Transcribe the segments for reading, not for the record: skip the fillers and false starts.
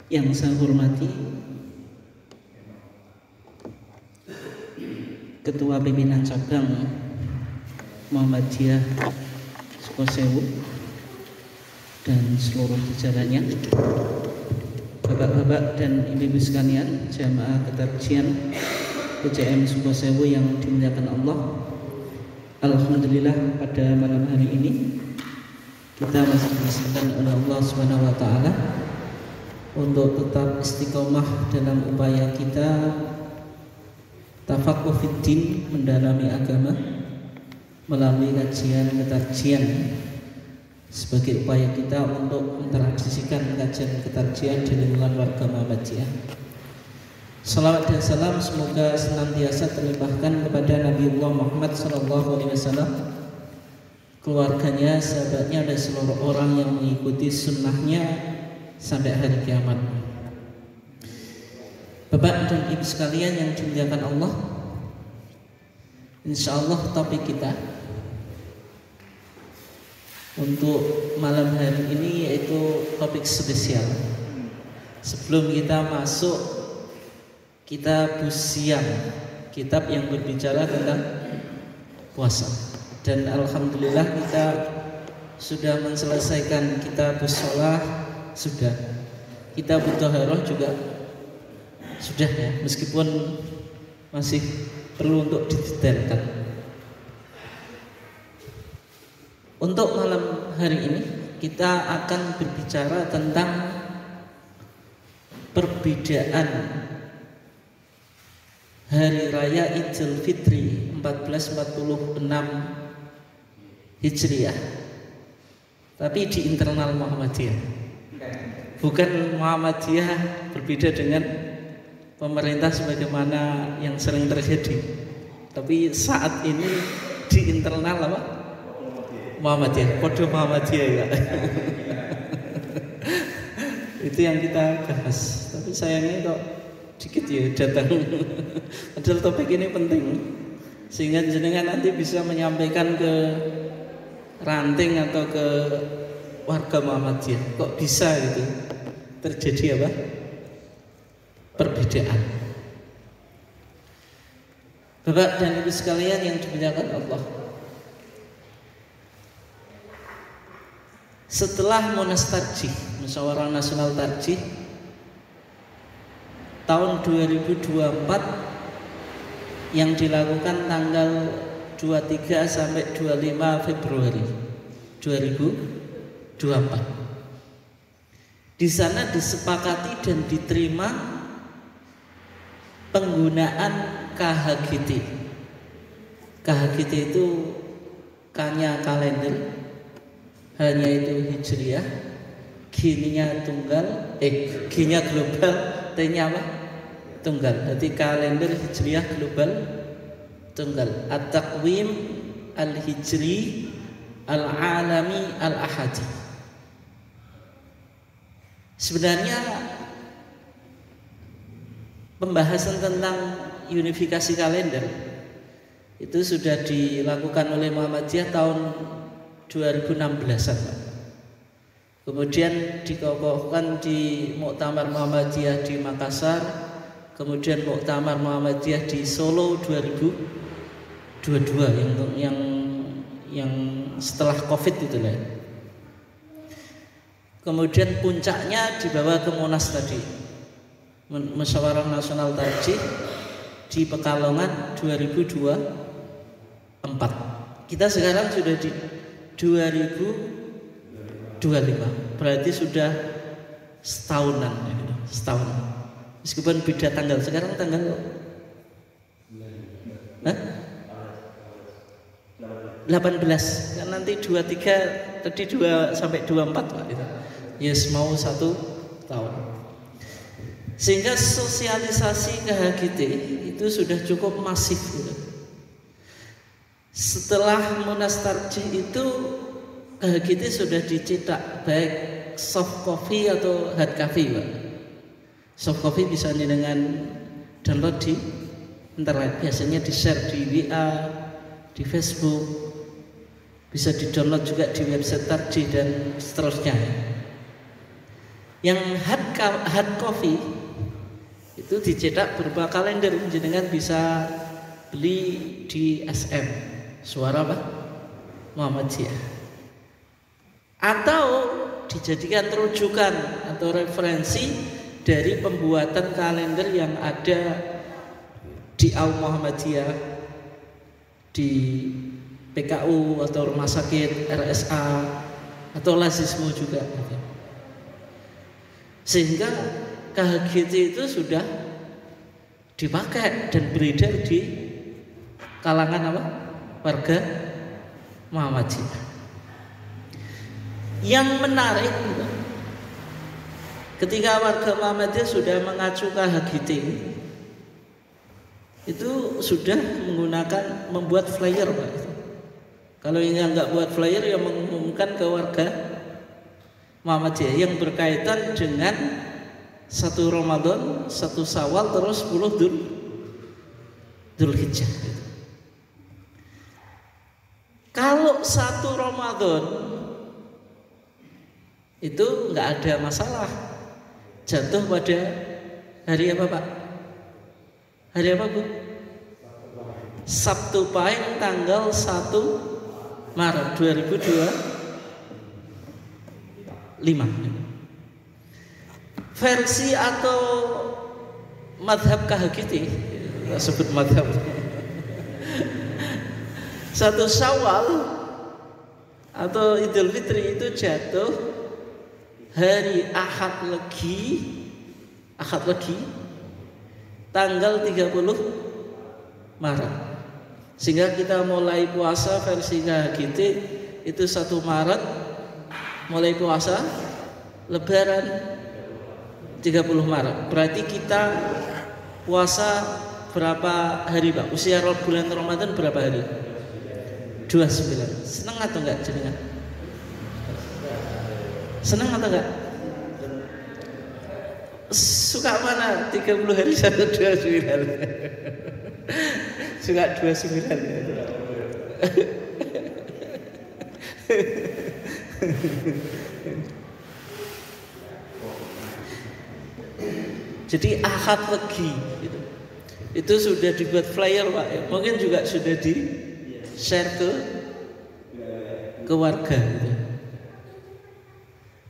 Yang saya hormati Ketua Pimpinan Cabang Muhammadiyah Sukosewu dan seluruh jajarannya, bapak-bapak dan ibu-ibu sekalian, jamaah ketarjian PCM Sukosewu yang dimuliakan Allah. Alhamdulillah pada malam hari ini kita masih diberikan oleh Allah Subhanahu wa taala untuk tetap istiqomah dalam upaya kita tafaqquh fiddin, mendalami agama melalui kajian ketarjian sebagai upaya kita untuk mentradisikan kajian ketarjian di lingkungan warga Muhammadiyah. Salawat dan salam semoga senantiasa terlimpahkan kepada Nabiullah Muhammad SAW, keluarganya, sahabatnya, dan seluruh orang yang mengikuti sunnahnya sampai hari kiamat. Bapak dan ibu sekalian yang dimuliakan Allah, insya Allah topik kita untuk malam hari ini yaitu topik spesial. Sebelum kita masuk kitab Siam, kitab yang berbicara tentang puasa, dan alhamdulillah kita sudah menyelesaikan kitab Shalah, sudah kitab Thaharah juga sudah ya, meskipun masih perlu untuk didetailkan. Untuk malam hari ini kita akan berbicara tentang perbedaan Hari Raya Idul Fitri 1446 Hijriah, tapi di internal Muhammadiyah. Bukan Muhammadiyah berbeda dengan pemerintah sebagaimana yang sering terjadi, tapi saat ini di internal apa? Muhammadiyah, kode Muhammadiyah ya. Itu yang kita bahas. Tapi sayangnya kok dikit ya datang. Padahal topik ini penting, sehingga jenengan nanti bisa menyampaikan ke ranting atau ke warga Muhammadiyah. Kok bisa gitu terjadi apa? Perbedaan. Bapak dan ibu sekalian yang dimuliakan Allah, setelah Munas Tarjih, Musyawarah Nasional Tarjih tahun 2024 yang dilakukan tanggal 23 sampai 25 Februari 2024. Di sana disepakati dan diterima penggunaan KHGT. KHGT itu K-nya kalender, H-nya itu Hijriah, G-nya tunggal, G-nya global, T-nya apa? Tunggal. Jadi kalender Hijriah global tunggal. At-taqwim al-hijri al-alami al-ahadi. Sebenarnya pembahasan tentang unifikasi kalender itu sudah dilakukan oleh Muhammadiyah tahun 2016-an. Kemudian dikokohkan di Muktamar Muhammadiyah di Makassar, kemudian Muktamar Muhammadiyah di Solo 2022 yang setelah Covid itu lah. Kemudian puncaknya dibawa ke Monas tadi, Musyawarah Nasional Tarjih di Pekalongan 2024. Kita sekarang sudah di 2025, berarti sudah setahunan, setahun. Meskipun beda tanggal, sekarang tanggal 18, kan nanti 23, tadi 2 sampai 24 Pak itu. Yes, mau 1 tahun. Sehingga sosialisasi KHGT itu sudah cukup masif gitu. Setelah Munas Tarjih itu KHGT sudah dicetak baik soft copy atau hard copy Pak. Soft copy bisa dengan download di internet, biasanya di share di WA, di Facebook, bisa di download juga di website Tarjih dan seterusnya. Yang hard copy itu dicetak berupa kalender, jenengan bisa beli di SM Suara apa? Muhammadiyah, atau dijadikan rujukan atau referensi dari pembuatan kalender yang ada di Al Muhammadiyah, di PKU atau rumah sakit RSA atau Lazismu juga, sehingga KHGT itu sudah dipakai dan beredar di kalangan apa? Warga Muhammadiyah. Yang menarik ketika warga Muhammadiyah sudah mengacu KHGT, itu sudah membuat flyer, Pak. Kalau ini nggak buat flyer, yang mengumumkan ke warga Muhammadiyah yang berkaitan dengan 1 Ramadan, 1 Syawal, terus 10 Dzulhijjah. Kalau 1 Ramadan itu nggak ada masalah, jatuh pada hari apa, Pak? Hari apa, Bu? Sabtu Pahing tanggal 1 Maret 2025. Versi atau madhab KHGT, kita sebut madhab, 1 Syawal atau Idul Fitri itu jatuh hari Ahad Legi tanggal 30 Maret. Sehingga kita mulai puasa versi KHGT itu 1 Maret, mulai puasa, Lebaran 30 Maret. Berarti kita puasa berapa hari, Pak? Usia bulan Ramadan berapa hari? 29. Senang atau enggak jenengan? Senang atau enggak? Suka mana? 30 hari atau 29? Suka 29 ya. Jadi Ahad Legi itu sudah dibuat flyer, Pak. Mungkin juga sudah di share ke warga gitu.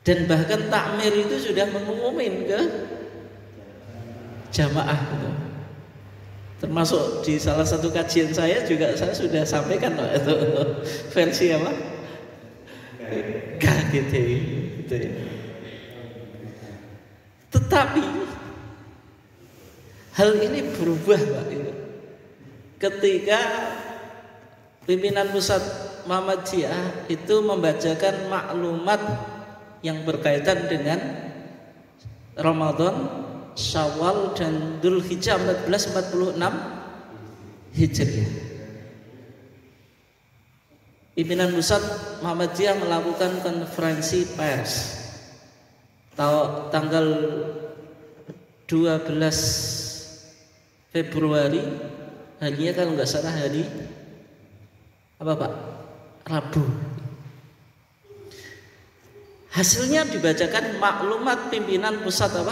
Dan bahkan takmir itu sudah mengumumin ke jamaah gitu. Termasuk di salah satu kajian saya juga saya sudah sampaikan, Pak, itu versi apa? KHGT gitu ya. Tetapi hal ini berubah, Pak, ketika pimpinan pusat Muhammadiyah itu membacakan maklumat yang berkaitan dengan Ramadan, Syawal dan Dzulhijjah 1446 Hijriah. Pimpinan pusat Muhammadiyah melakukan konferensi pers tanggal 12 Februari, harinya kalau nggak salah hari apa, Pak? Rabu. Hasilnya dibacakan maklumat pimpinan pusat apa?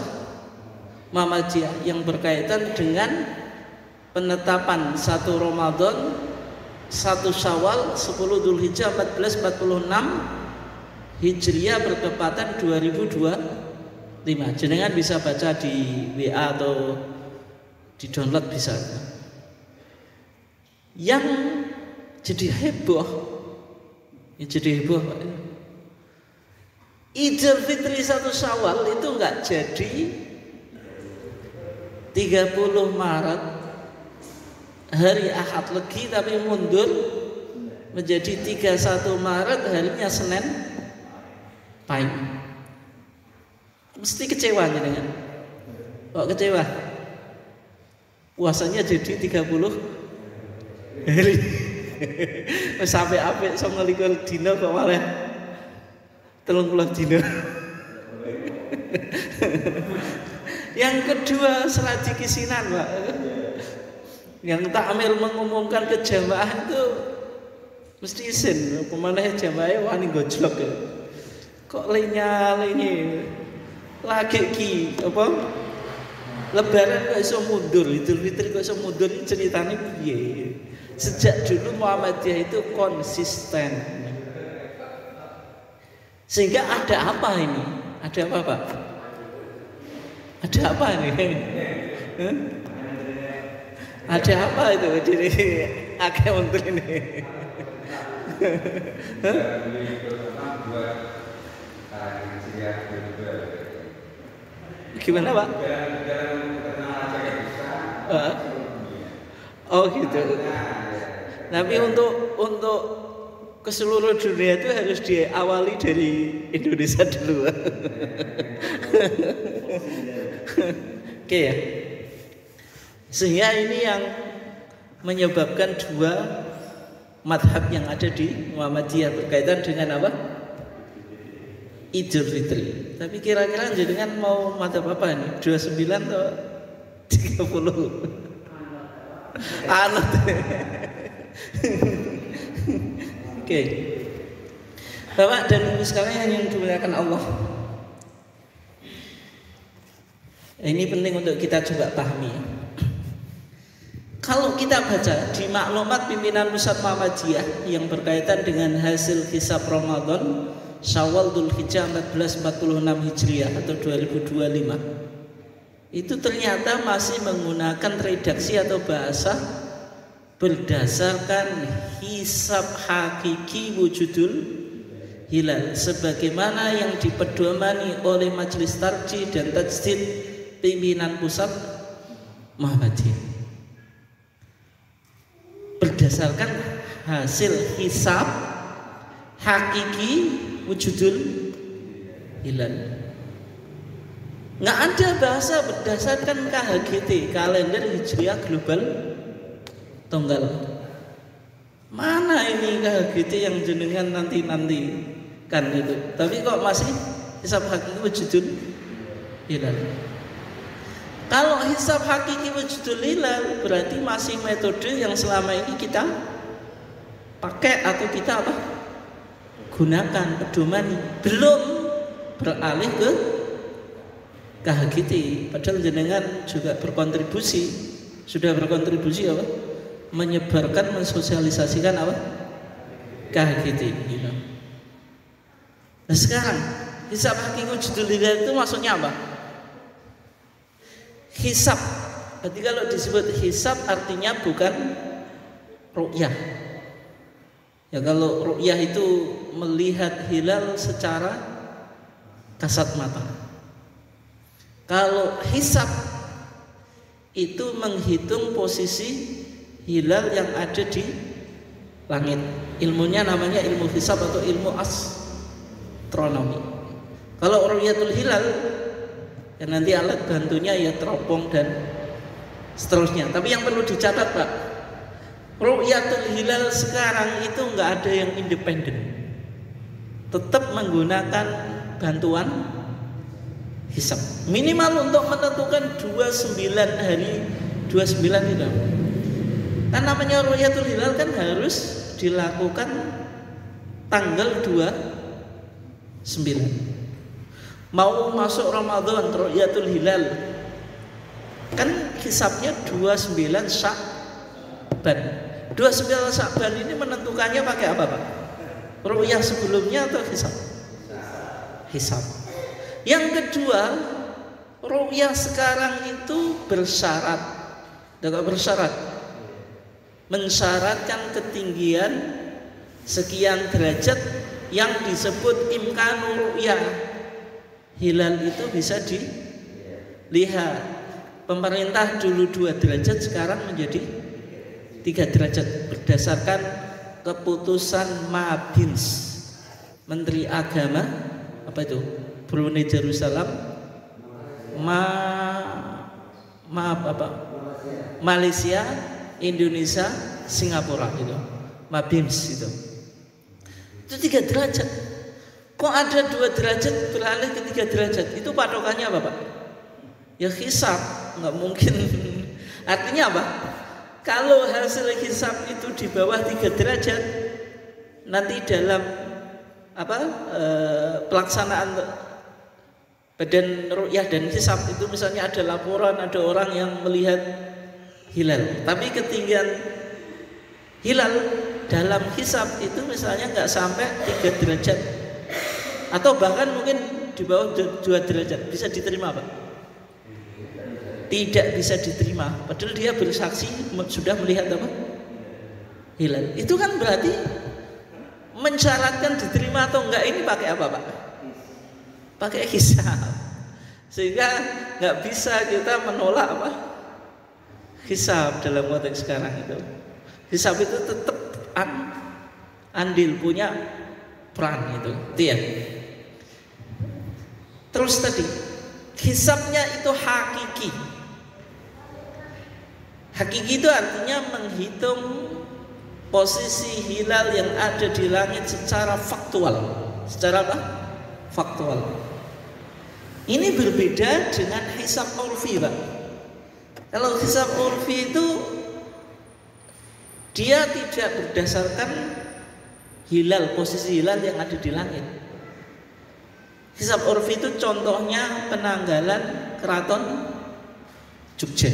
Muhammadiyah yang berkaitan dengan penetapan 1 Ramadan, 1 Syawal, 10 Dzulhijjah 1446 Hijriah bertepatan 2025. Jenengan bisa baca di WA atau di download bisa. Yang jadi heboh, Pak. Idul Fitri 1 Syawal itu enggak jadi 30 Maret hari Ahad Legi, tapi mundur menjadi 31 Maret harinya Senin Pahing. Mesti kecewa dengan. Kok kecewa? Puasanya jadi 30 hari. Sampai apik 29 dina kok malah 30 dina. Yang kedua selagi kisinan, Pak. Yang takmir mengumumkan ke jamaah itu mesti izin. Pemanah jamaah wani gojlok ya. Kok lainnya lagi ki apa? Lebaran kok iso mundur, Idul Fitri kok iso mundur, ini ceritanya piye? Sejak dulu Muhammadiyah itu konsisten. Sehingga ada apa ini? Ada apa, Pak? Ada apa ini? Ada apa itu? Jadi akeh untuk ini. Gimana, Pak? Oh gitu. Tapi untuk ke seluruh dunia itu harus diawali dari Indonesia dulu. Oke ya. Sehingga ini yang menyebabkan dua madhab yang ada di Muhammadiyah berkaitan dengan apa? Idul Fitri. Tapi kira-kira jenengan mau madhab apa nih? 29 atau 30? Anut. Oke. Bapak dan Ibu sekalian yang dimuliakan Allah. Ini penting untuk kita coba pahami. Kalau kita baca di maklumat pimpinan pusat Muhammadiyah yang berkaitan dengan hasil hisab Ramadan Syawal Dzulhijjah 1446 Hijriah atau 2025, itu ternyata masih menggunakan redaksi atau bahasa berdasarkan hisab hakiki wujudul hilal sebagaimana yang dipedomani oleh Majelis Tarjih dan Tajdid pimpinan pusat Muhammadiyah. Berdasarkan hasil hisab hakiki wujudul hilal. Nggak ada bahasa berdasarkan KHGT, kalender Hijriah Global Tunggal. Mana ini KHGT yang jenengan nanti kan itu. Tapi kok masih hisab hakiki wujudul hilal. Kalau hisab hakiki wujudul hilal berarti masih metode yang selama ini kita pakai atau kita apa? Gunakan pedoman, belum beralih ke KHGT. Padahal jenengan juga sudah berkontribusi apa? Menyebarkan, mensosialisasikan apa? KHGT. Gitu. Nah sekarang hisab hakiki wujudul hilal itu maksudnya apa? Hisab. Berarti kalau disebut hisab artinya bukan ru'yah. Ya kalau ru'yah itu melihat hilal secara kasat mata. Kalau hisab itu menghitung posisi hilal yang ada di langit. Ilmunya namanya ilmu hisab atau ilmu astronomi. Kalau ru'yatul hilal ya nanti alat bantunya ya teropong dan seterusnya. Tapi yang perlu dicatat Pak, ru'yatul hilal sekarang itu nggak ada yang independen, tetap menggunakan bantuan hisab. Minimal untuk menentukan 29 hari 29 itu. Kan namanya ru'yatul hilal kan harus dilakukan tanggal 29. Mau masuk Ramadan ru'yatul hilal kan hisabnya 29 Sya'ban. 29 Sya'ban ini menentukannya pakai apa Pak? Ru'yah sebelumnya atau hisab? Hisab. Yang kedua, ru'yah sekarang itu bersyarat. Tidak bersyarat. Mensyaratkan ketinggian sekian derajat yang disebut imkanu ru'yah. Hilal itu bisa dilihat. Pemerintah dulu 2 derajat, sekarang menjadi 3 derajat berdasarkan keputusan Mabins, Menteri Agama apa itu? Brunei Darussalam, Malaysia, Indonesia, Singapura itu. Mabins itu 3 derajat. Kok ada 2 derajat beralih ke 3 derajat? Itu patokannya apa Pak? Ya hisab, nggak mungkin. Artinya apa? Kalau hasil hisab itu di bawah 3 derajat, nanti dalam pelaksanaan Badan ru'yah dan hisab itu misalnya ada laporan, ada orang yang melihat hilal, tapi ketinggian hilal dalam hisab itu misalnya nggak sampai 3 derajat atau bahkan mungkin di bawah 2 derajat, bisa diterima Pak? Tidak bisa diterima, padahal dia bersaksi sudah melihat apa? Hilal. Itu kan berarti mensyaratkan diterima atau enggak ini pakai apa Pak? Pakai hisab. Sehingga nggak bisa kita menolak apa? Hisab dalam konteks sekarang itu. Hisab itu tetap andil punya peran itu ya. Terus tadi hisabnya itu hakiki. Hakiki itu artinya menghitung posisi hilal yang ada di langit secara faktual. Secara apa? Faktual. Ini berbeda dengan hisab urfi Pak. Kalau hisab urfi itu dia tidak berdasarkan hilal, posisi hilal yang ada di langit. Hisab urfi itu contohnya penanggalan keraton Jogja.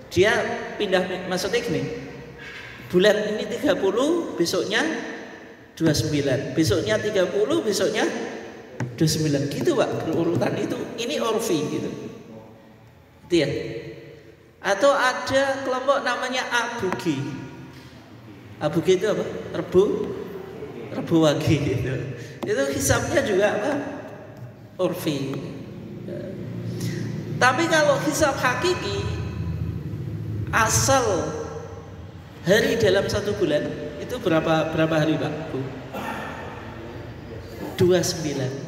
Dia pindah, maksudnya gini, bulan ini 30, besoknya 29, besoknya 30, besoknya 29, gitu Pak, berurutan itu. Ini urfi gitu. Itu ya. Atau ada kelompok namanya Abugi. Abugi itu apa? Rebu Wage gitu. Itu hisabnya juga apa? Urfi. Tapi kalau hisab hakiki, asal hari dalam 1 bulan itu berapa hari Pak? 29.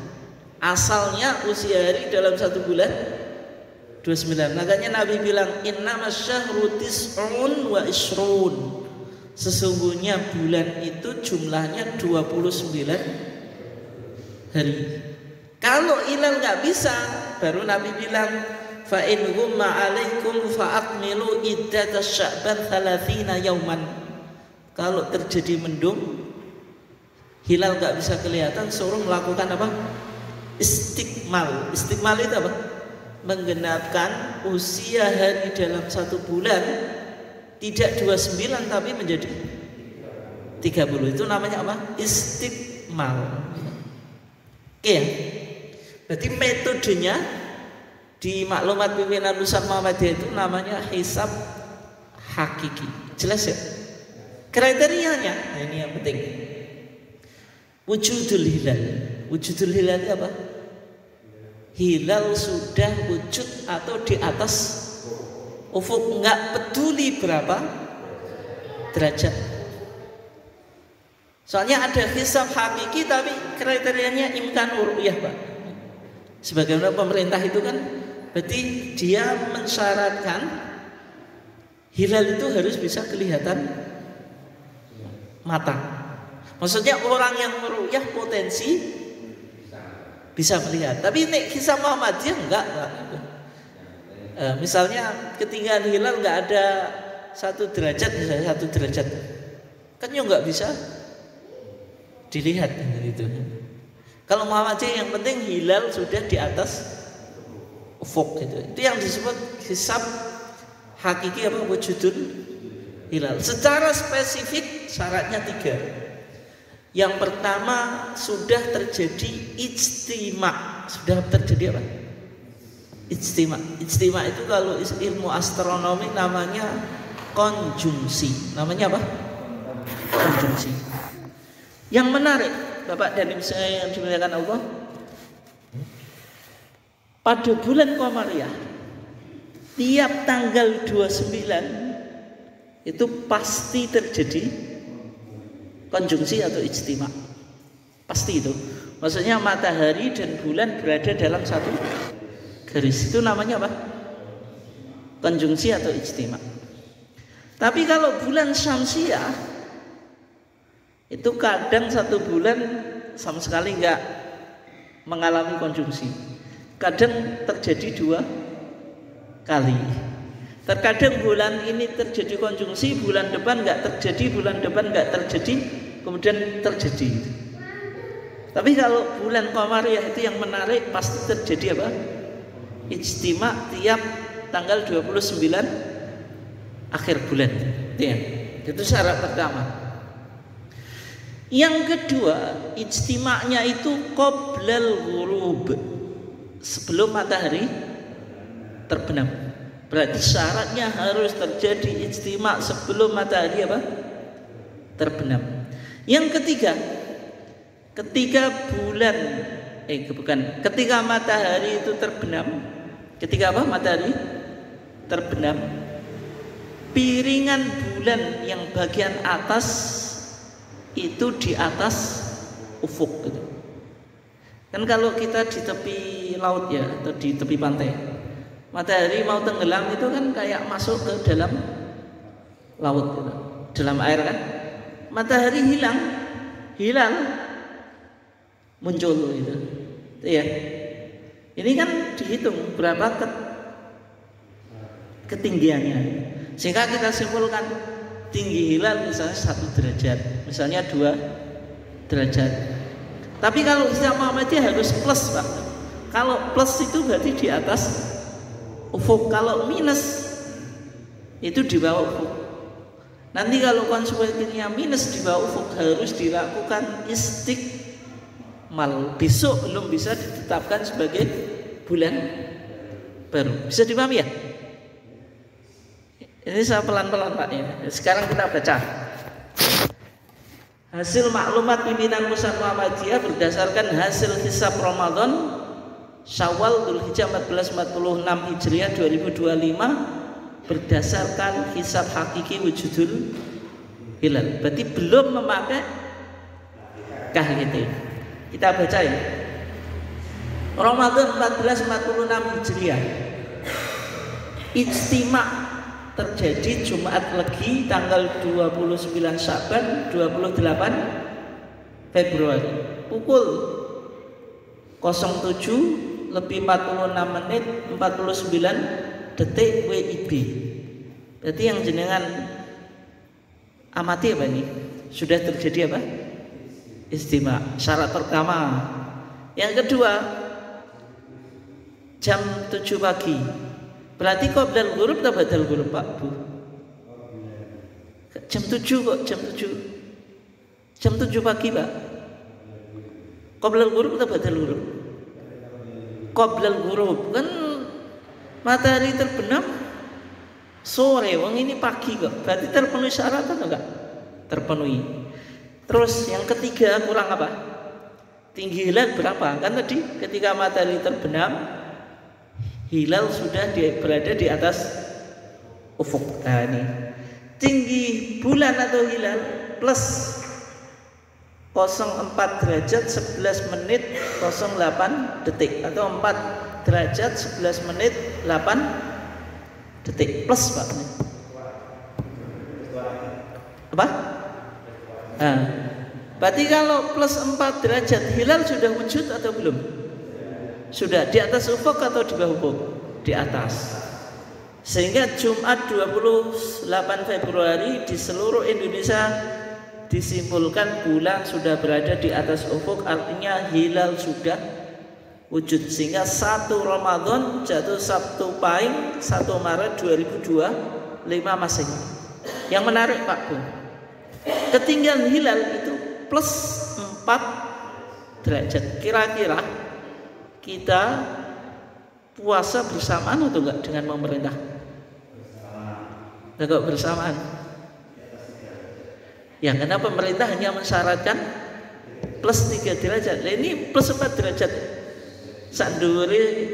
Asalnya usia hari dalam 1 bulan 29. Makanya Nabi bilang innamas syahru tis'un wa isrun. Sesungguhnya bulan itu jumlahnya 29 hari. Kalau hilal nggak bisa, baru Nabi bilang fa in ghumma 'alaikum fa akmilu iddatas sya'ban 30 yauman. Kalau terjadi mendung, hilal nggak bisa kelihatan, suruh melakukan apa? Istiqmal. Istiqmal itu apa? Menggenapkan usia hari dalam 1 bulan, tidak 29 tapi menjadi 30. Itu namanya apa? Istiqmal. Oke ya? Berarti metodenya di maklumat pimpinan Pusat Muhammadiyah itu namanya hisab hakiki. Jelas ya? Kriterianya, nah ini yang penting. Wujudul hilal. Wujudul hilal itu apa? Hilal sudah wujud atau di atas ufuk, nggak peduli berapa derajat. Soalnya ada hisab hakiki tapi kriterianya imkan ru'yah Pak. Sebagaimana pemerintah itu kan berarti dia mensyaratkan hilal itu harus bisa kelihatan mata. Maksudnya orang yang meru'yah potensi bisa melihat. Tapi nek hisab Muhammadiyah enggak. Misalnya ketinggian hilal enggak ada 1 derajat, misalnya 1 derajat, kan juga enggak bisa dilihat gitu. Kalau Muhammadiyah yang penting hilal sudah di atas ufuk gitu. Itu yang disebut hisab hakiki apa? Wujudul hilal. Secara spesifik syaratnya 3. Yang pertama sudah terjadi ijtima. Sudah terjadi apa? Ijtima. Ijtima itu kalau ilmu astronomi namanya konjungsi. Namanya apa? Konjungsi. Yang menarik, Bapak dan Ibu saya yang dimuliakan Allah, pada bulan Qamariyah tiap tanggal 29 itu pasti terjadi konjungsi atau ijtima. Pasti itu. Maksudnya matahari dan bulan berada dalam satu garis. Itu namanya apa? Konjungsi atau ijtima. Tapi kalau bulan syamsiah itu kadang 1 bulan sama sekali enggak mengalami konjungsi. Kadang terjadi 2 kali. Terkadang bulan ini terjadi konjungsi, bulan depan enggak terjadi, bulan depan enggak terjadi, kemudian terjadi. Tapi kalau bulan Qamariyah itu yang menarik pasti terjadi apa? Ijtima tiap tanggal 29 akhir bulan. Ya. Itu syarat pertama. Yang kedua, ijtima'nya itu qoblal ghurub, sebelum matahari terbenam. Berarti syaratnya harus terjadi ijtima' sebelum matahari apa? Terbenam. Yang ketiga, ketika matahari itu terbenam, ketika apa? Matahari terbenam, piringan bulan yang bagian atas itu di atas ufuk gitu. Kan kalau kita di tepi laut ya, atau di tepi pantai, matahari mau tenggelam itu kan kayak masuk ke dalam laut gitu, dalam air kan. Matahari hilang muncul gitu. Ya. Ini kan dihitung berapa ketinggiannya, sehingga kita simpulkan tinggi hilal misalnya 1 derajat, misalnya 2 derajat. Tapi kalau Islam Muhammadiyah harus plus, Pak. Kalau plus itu berarti di atas ufuk, kalau minus itu di bawah ufuk. Nanti kalau konsekuensinya minus di bawah ufuk harus dilakukan istiqmal. Besok belum bisa ditetapkan sebagai bulan baru. Bisa dipahami ya? Ini saya pelan-pelan Pak ya. Sekarang kita baca hasil maklumat pimpinan Pusat Muhammadiyah berdasarkan hasil hisab Ramadan Syawal Dzulhijjah 1446 Hijriah 2025 berdasarkan hisab hakiki wujudul hilal. Berarti belum memakai KHT. Kita baca ya. Ramadan 1446 Hijriah. Ijtima' terjadi Jumat Legi tanggal 29 Syaban 28 Februari pukul 07 lebih 46 menit 49 detik WIB. Berarti yang jenengan amati apa ini? Sudah terjadi apa? Ijtima'. Syarat pertama. Yang kedua, jam 7 pagi. Berarti qoblal ghurub atau badal ghurub Pak Bu? Jam 7 kok, jam 7. Jam 7 pagi Pak. Qoblal ghurub atau badal ghurub? Qoblal ghurub. Kan matahari terbenam sore, wong ini pagi kok. Berarti terpenuhi syarat atau enggak? Terpenuhi. Terus yang ketiga kurang apa? Tinggi hilal berapa? Kan tadi ketika matahari terbenam hilal sudah berada di atas ufuk. Nah ini tinggi bulan atau hilal plus 04 derajat 11 menit 08 detik atau 4 derajat 11 menit 8 detik plus Pak. Apa? Nah, berarti kalau plus 4 derajat hilal sudah wujud atau belum? Sudah. Di atas ufuk atau di bawah ufuk? Di atas. Sehingga Jumat 28 Februari di seluruh Indonesia disimpulkan bulan sudah berada di atas ufuk, artinya hilal sudah wujud. Sehingga 1 Ramadan jatuh Sabtu Pahing 1 Maret 2025 Masehi. Yang menarik Pak Bu, ketinggian hilal itu plus 4 derajat. Kira-kira kita puasa bersamaan atau enggak dengan pemerintah? Enggak bersamaan. Ya karena pemerintah hanya mensyaratkan plus 3 derajat. Nah, ini plus 4 derajat. Sanduri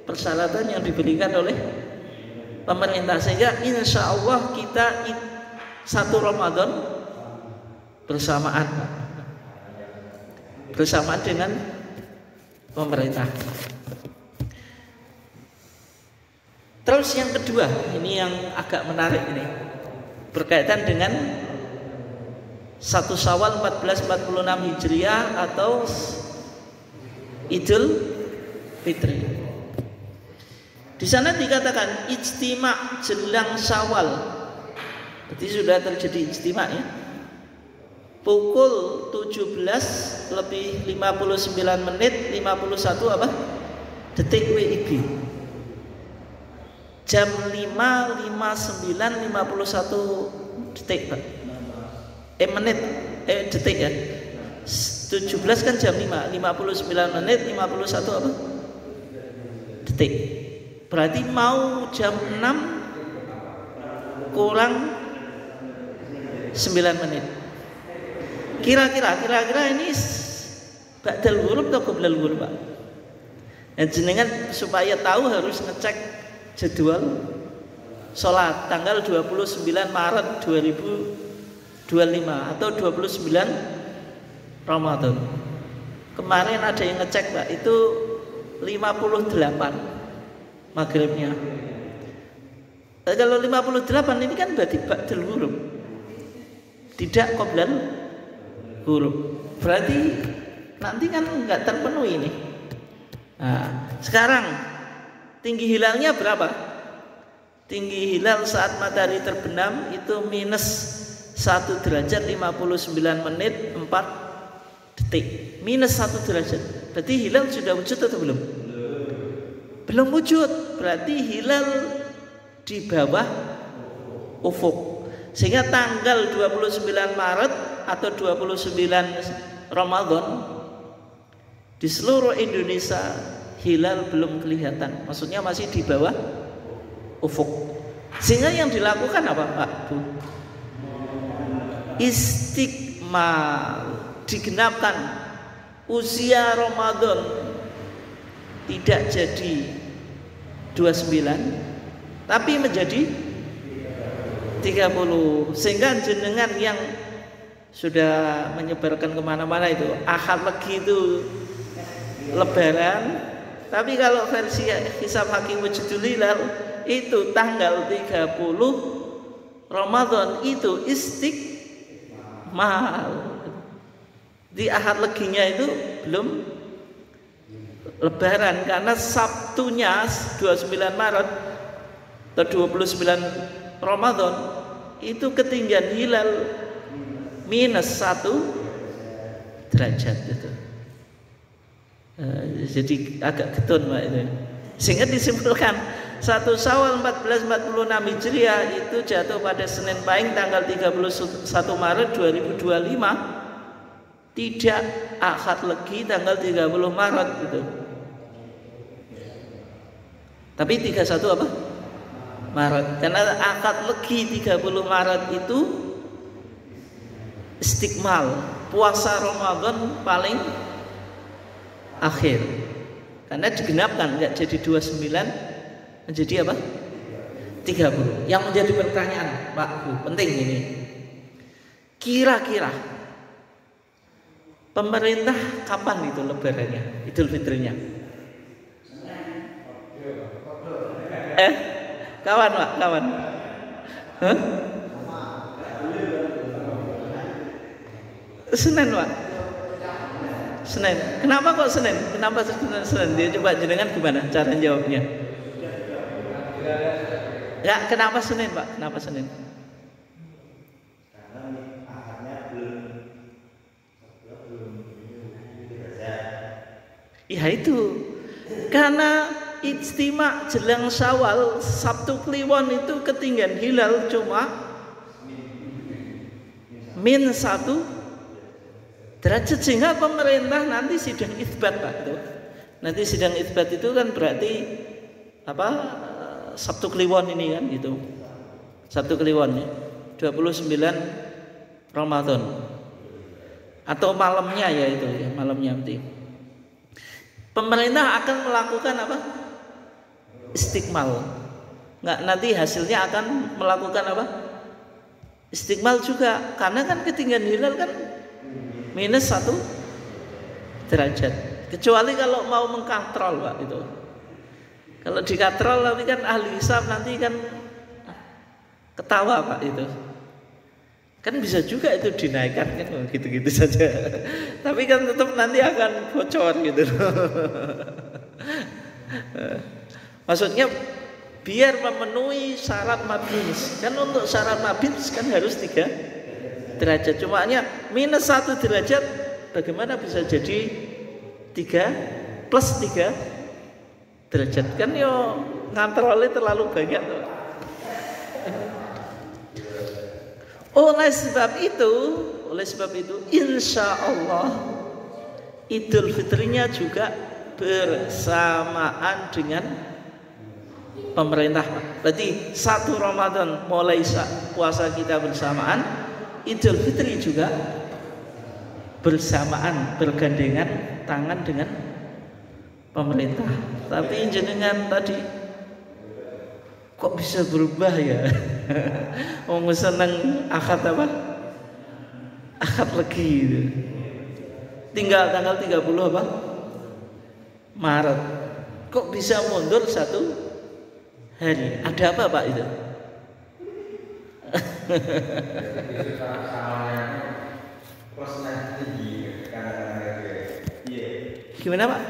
persyaratan yang diberikan oleh pemerintah, sehingga insya Allah kita 1 Ramadan bersamaan dengan pemerintah. Terus yang kedua, ini yang agak menarik ini, berkaitan dengan 1 Syawal 1446 Hijriah atau Idul Fitri. Di sana dikatakan ijtima' jelang Syawal. Berarti sudah terjadi ijtima' ya. pukul 17 lebih 59 menit 51 apa? Detik WIB. Jam 5.59 51 detik, Pak. Menit detik ya. 17 kan jam 5, 59 menit 51 apa? Detik. Berarti mau jam 6 kurang 9 menit. Kira-kira ini ba'dal ghurub atau qoblal ghurub, Pak? Dan jenengan supaya tahu harus ngecek jadwal sholat tanggal 29 Maret 2025 atau 29 Ramadan. Kemarin ada yang ngecek, Pak, itu 58 maghribnya. Kalau 58 ini kan berarti ba'dal ghurub, tidak qoblal ghurub. Berarti nanti kan nggak terpenuhi ini. Nah, sekarang tinggi hilalnya berapa? Tinggi hilal saat matahari terbenam itu minus 1 derajat 59 menit 4 detik. Minus 1 derajat. Berarti hilal sudah wujud atau belum? Belum wujud. Berarti hilal di bawah ufuk. Sehingga tanggal 29 Maret atau 29 Ramadan di seluruh Indonesia hilal belum kelihatan. Maksudnya masih di bawah ufuk. Sehingga yang dilakukan apa, Pak, Bu? Istiqmal, digenapkan usia Ramadan tidak jadi 29 tapi menjadi 30. Sehingga jenengan yang sudah menyebarkan kemana-mana itu Ahad Legi itu Lebaran, tapi kalau versi Hisab Hakim Wujudul Hilal itu tanggal 30 Ramadan itu istiqmal. Di Ahad Leginya itu belum Lebaran karena Sabtunya 29 Maret atau 29 Ramadan itu ketinggian hilal minus 1 derajat itu. Jadi agak getun, Pak, itu. Sehingga disimpulkan 1 Syawal 1446 Hijriah itu jatuh pada Senin Pahing tanggal 31 Maret 2025, tidak Ahad Legi tanggal 30 Maret gitu. Tapi 31 apa? Maret. Karena Ahad Legi 30 Maret itu istiqmal, puasa Ramadan paling akhir. Karena digenapkan, enggak jadi 29 menjadi apa? 30. Yang menjadi pertanyaan, Pak, Bu, penting ini. Kira-kira pemerintah kapan itu lebarannya, Idul Fitrinya? Kawan, Pak, kawan. Hah? Senin, Pak. Senin. Kenapa kok Senin? Kenapa Senin? Dia coba jenengan gimana cara jawabnya? Ya, kenapa Senin, Pak? Kenapa Senin? Karena ahadnya belum. Ya itu. Karena ijtima jelang Syawal Sabtu Kliwon itu ketinggian hilal cuma min 1 derajat, sehingga pemerintah nanti sidang itsbat, Pak, itu. Nanti sidang itsbat itu kan berarti apa? Sabtu Kliwon ini kan gitu. Sabtu Kliwon ya. 29 Ramadan. Atau malamnya ya itu ya, malamnya nanti. Pemerintah akan melakukan apa? Istiqmal. Nggak, nanti hasilnya akan melakukan apa? Istiqmal juga, karena kan ketinggian hilal kan minus 1 derajat. Kecuali kalau mau mengkontrol, Pak, itu. Kalau dikatrol tapi kan ahli hisab nanti kan ketawa, Pak, itu. Kan bisa juga itu dinaikkan kan gitu-gitu saja. Tapi kan tetap nanti akan bocor gitu. Maksudnya biar memenuhi syarat mabnis. Kan untuk syarat mabnis kan harus 3 derajat. Cumanya minus 1 derajat bagaimana bisa jadi 3 plus 3 derajat? Kan yo ngantrolnya terlalu banyak tuh. Oleh sebab itu insya Allah Idul Fitrinya juga bersamaan dengan pemerintah. Berarti 1 Ramadan mulai puasa kita bersamaan, Idul Fitri juga bersamaan, bergandengan tangan dengan pemerintah. Tapi jenengan tadi kok bisa berubah ya? Mau seneng akad apa? Akad legi gitu. Tinggal tanggal 30 apa? Maret. Kok bisa mundur 1 hari? Ada apa Pak itu? Gimana Pak?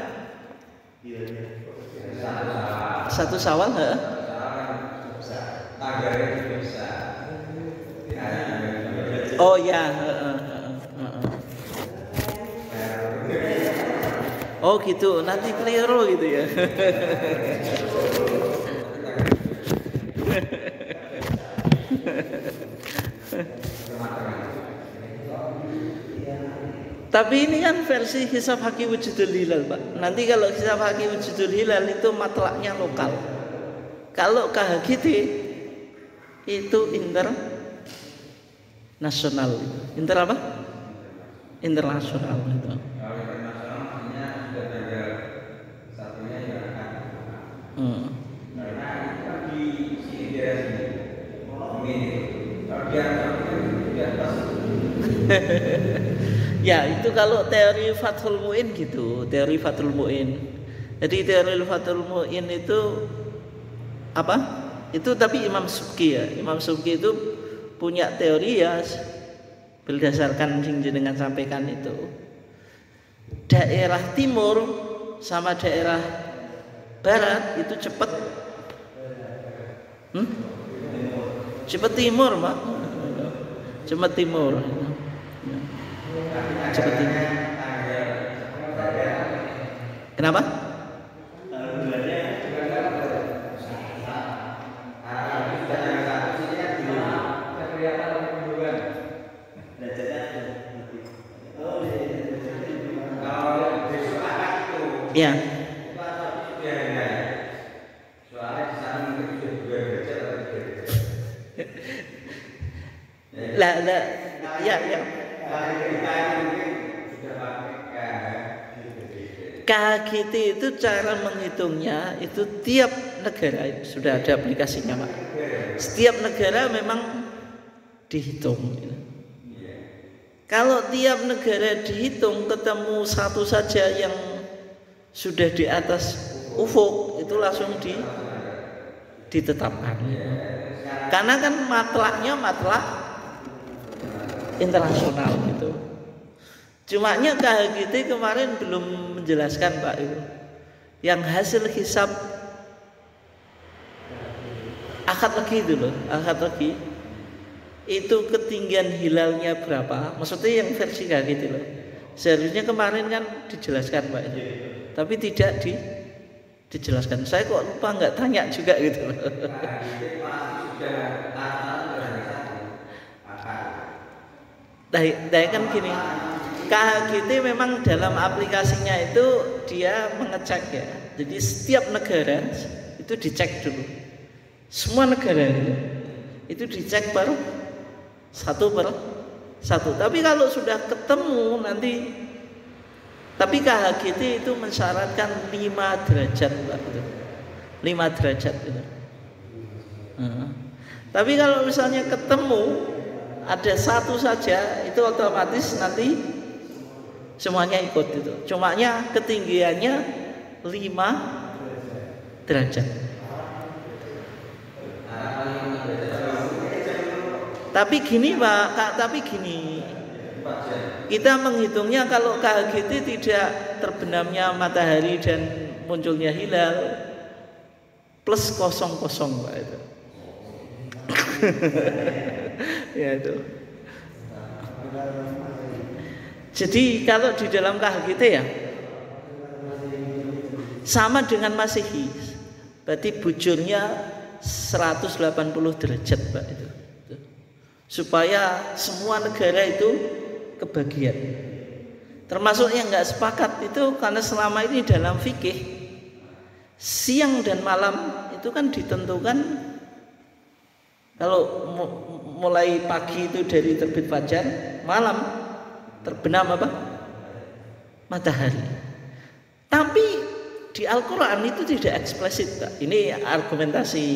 1 Syawal enggak? Oh ya. Oh gitu, nanti keliru gitu ya. Tapi ini kan versi hisab haki wujudul hilal Pak. Nanti kalau hisab haki wujudul hilal itu matlaknya lokal. Kalau KHGT itu internasional. Inter apa? Internasional itu. Ya itu kalau teori Fathul Mu'in gitu, teori Fathul Mu'in. Jadi teori Fathul Mu'in itu apa? Itu tapi Imam Subki ya. Imam Subki itu punya teori ya berdasarkan yang jenengan sampaikan itu. Daerah timur sama daerah barat itu cepat. Cepat timur, Pak. Cepat timur. Cepat timur. Kenapa? Ya. Ya. KHGT itu cara menghitungnya itu tiap negara sudah ada aplikasinya Pak. Setiap negara memang dihitung. Kalau tiap negara dihitung ketemu satu saja yang sudah di atas ufuk itu langsung ditetapkan. Karena kan matlaknya matlak internasional gitu. Cumanya KHGT kemarin belum menjelaskan Pak itu. Yang hasil hisab akad lagi itu loh, akad lagi itu ketinggian hilalnya berapa? Maksudnya yang versi KHGT loh. Seharusnya kemarin kan dijelaskan Pak itu. Tapi tidak dijelaskan. Saya kok lupa nggak tanya juga gitu loh. Nah kan gini, KHGT memang dalam aplikasinya itu dia mengecek ya. Jadi setiap negara itu dicek dulu. Semua negara itu dicek baru satu per satu. Tapi kalau sudah ketemu nanti, tapi KHGT itu mensyaratkan 5 derajat Pak, gitu. 5 derajat gitu. Tapi kalau misalnya ketemu ada satu saja itu otomatis nanti semuanya ikut itu. Cumanya ketinggiannya 5 derajat. Tapi gini Pak, kita menghitungnya kalau KHGT tidak terbenamnya matahari dan munculnya hilal plus 00 Pak itu. Ya itu. Jadi kalau di dalam KHGT ya sama dengan Masehi, berarti bujurnya 180 derajat Pak itu. Supaya semua negara itu kebagian. Termasuk yang nggak sepakat itu karena selama ini dalam fikih siang dan malam itu kan ditentukan kalau mulai pagi itu dari terbit fajar, malam terbenam apa? Matahari. Tapi di Al-Quran itu tidak eksplisit Pak. Ini argumentasi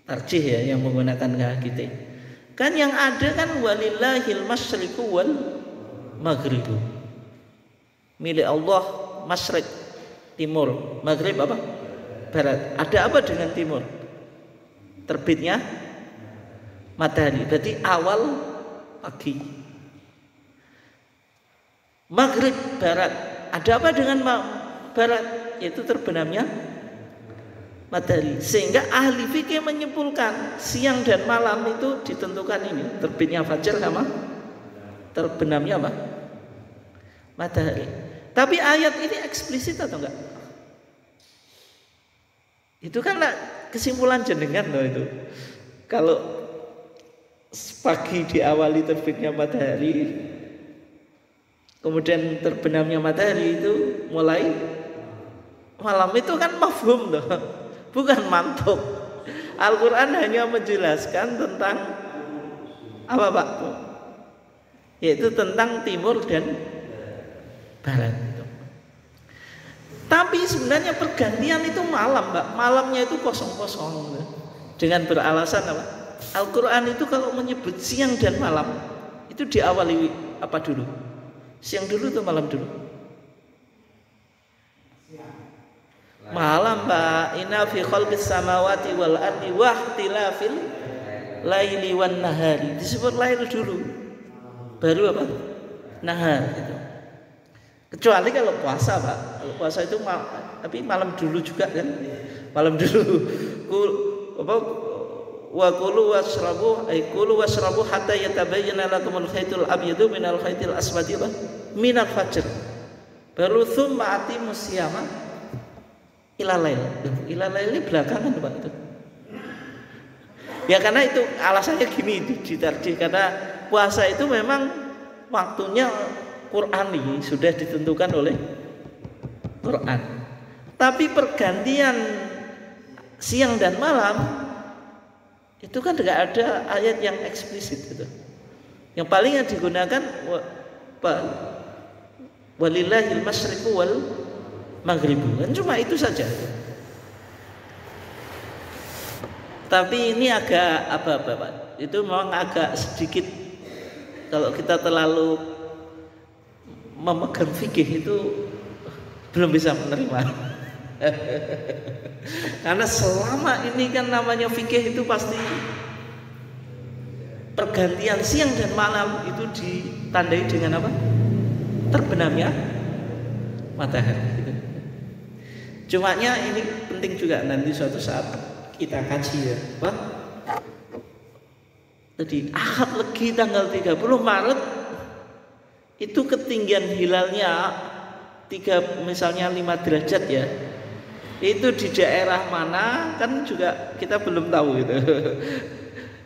tarjih ya yang menggunakan KHGT. Kan yang ada kan walillahil masyriqu wal maghribu. Milik Allah masyriq timur, maghrib apa? Barat. Ada apa dengan timur? Terbitnya matahari. Berarti awal pagi. Maghrib barat. Ada apa dengan barat? Yaitu terbenamnya matahari. Sehingga ahli fikih menyimpulkan siang dan malam itu ditentukan ini, terbitnya fajar sama terbenamnya apa? Matahari. Tapi ayat ini eksplisit atau enggak? Itu kan kesimpulan jenengan loh itu. Kalau pagi diawali terbitnya matahari, kemudian terbenamnya matahari itu mulai malam, itu kan mafhum loh, bukan mantuk. Al-Quran hanya menjelaskan tentang apa Pak? Yaitu tentang timur dan barat. Tapi sebenarnya pergantian itu malam Pak. Malamnya itu kosong-kosong dengan beralasan apa? Al-Quran itu kalau menyebut siang dan malam itu diawali apa dulu? Siang dulu atau malam dulu? Malam Pak. Inna fi khalqis samawati wal ardi wa ikhtilafil laili wan nahari. Disebut lail dulu. Baru apa? Nahar gitu. Kecuali kalau puasa Pak. Kalau puasa itu tapi malam dulu juga kan? Malam dulu. Wa kulu wasrabu hatta yatabayyana lakumul khaytul abyadu minal khaytil aswadi minal fajr. Baru tsumma atimus siyama ila lail. Ila lail ini belakangan Pak itu. Ya karena itu alasannya gini ditarjih, karena puasa itu memang waktunya Qur'ani, sudah ditentukan oleh Quran. Tapi pergantian siang dan malam itu kan tidak ada ayat yang eksplisit gitu. Yang paling yang digunakan walillahil masyriqu wal maghribu, kan cuma itu saja. Tapi ini agak apa Pak? Itu memang agak sedikit, kalau kita terlalu memegang fikih itu belum bisa menerima. Karena selama ini kan namanya fikih itu pasti pergantian siang dan malam itu ditandai dengan apa? Terbenamnya matahari gitu. Cumanya ini penting juga nanti suatu saat kita kaji ya Pak. Jadi Ahad Legi tanggal 30 Maret itu ketinggian hilalnya misalnya 5 derajat ya. Itu di daerah mana kan juga kita belum tahu gitu.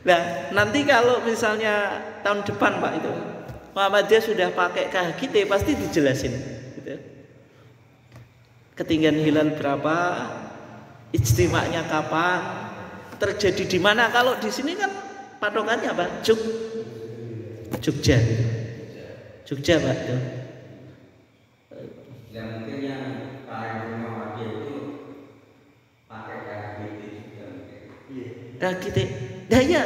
Nah nanti kalau misalnya tahun depan Pak itu Muhammadiyah sudah pakai KHGT pasti dijelasin gitu. Ketinggian hilal berapa, ijtima'nya kapan, terjadi di mana. Kalau di sini kan patokannya apa? Jogja gitu. Jogja Pak tuh. Yang mungkin yang paling Muhammadiyah itu pakai KHGT juga. KHGT, daya.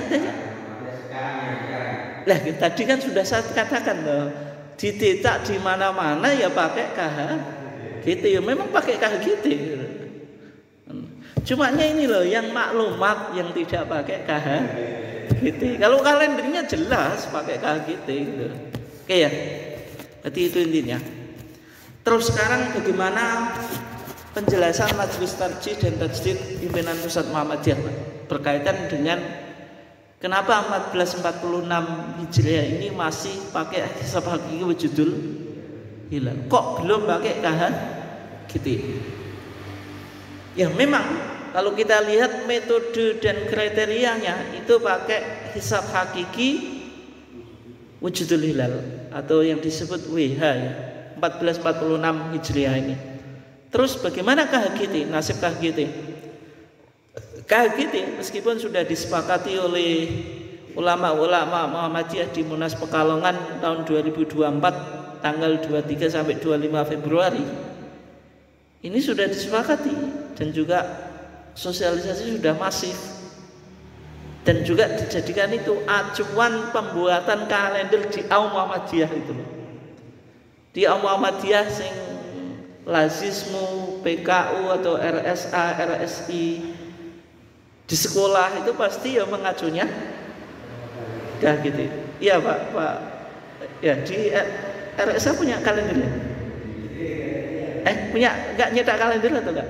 Lah tadi kan sudah saya katakan loh, ditetak di mana-mana ya pakai KHGT. Ya memang pakai KHGT. Cumanya ini loh yang maklumat yang tidak pakai KHGT. Kalau kalendernya jelas pakai KHGT gitu. Oke ya, berarti itu intinya. Terus sekarang bagaimana penjelasan Majelis Tarjih dan Tajdid Pimpinan Pusat Muhammadiyah berkaitan dengan Kenapa 1446 Hijriah ini masih pakai hisab hakiki wujudul hilal? Kok belum pakai KHGT? Ya memang kalau kita lihat metode dan kriterianya itu pakai hisab hakiki wujudul hilal atau yang disebut WH ya, 1446 Hijriah ini. Terus bagaimana KHGT? Nasib KHGT? KHGT meskipun sudah disepakati oleh ulama-ulama Muhammadiyah di Munas Pekalongan tahun 2024 tanggal 23 sampai 25 Februari ini sudah disepakati dan juga sosialisasi sudah masif dan juga dijadikan itu acuan pembuatan kalender di Aum Muhammadiyah itu loh. Di Aum Muhammadiyah sing lazismu, PKU atau RSA, RSI di sekolah itu pasti ya mengacunya KHGT. Iya Pak. Ya di RSA punya kalender ya? Punya nggak nyetak kalender atau enggak?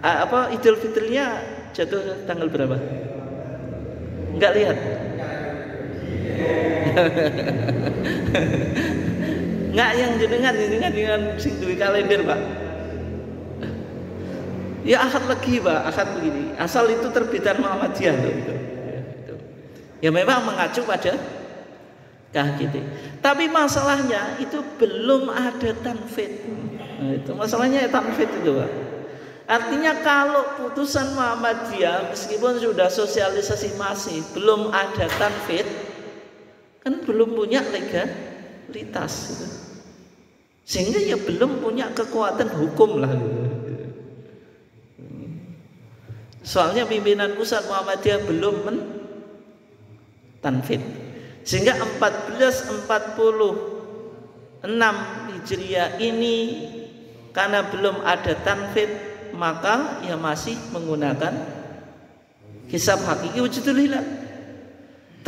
Apa Idul Fitrinya jatuh tanggal berapa? Enggak lihat. Enggak yang jenengan sing duwe kalender, Pak. Ya akad lagi Pak, akad begini. Asal itu terbitan Muhammadiyah loh itu. Ya memang mengacu pada KHGT. Tapi masalahnya itu belum ada tanfid. Nah, itu masalahnya ya tanfid itu Pak. Artinya kalau putusan Muhammadiyah meskipun sudah sosialisasi masif belum ada tanfid, kan belum punya legalitas gitu. Sehingga ya belum punya kekuatan hukum lah gitu. Soalnya pimpinan pusat Muhammadiyah belum tanfid. Sehingga 1446 Hijriah ini karena belum ada tanfid maka ya masih menggunakan hisab hakiki wujudul hilal.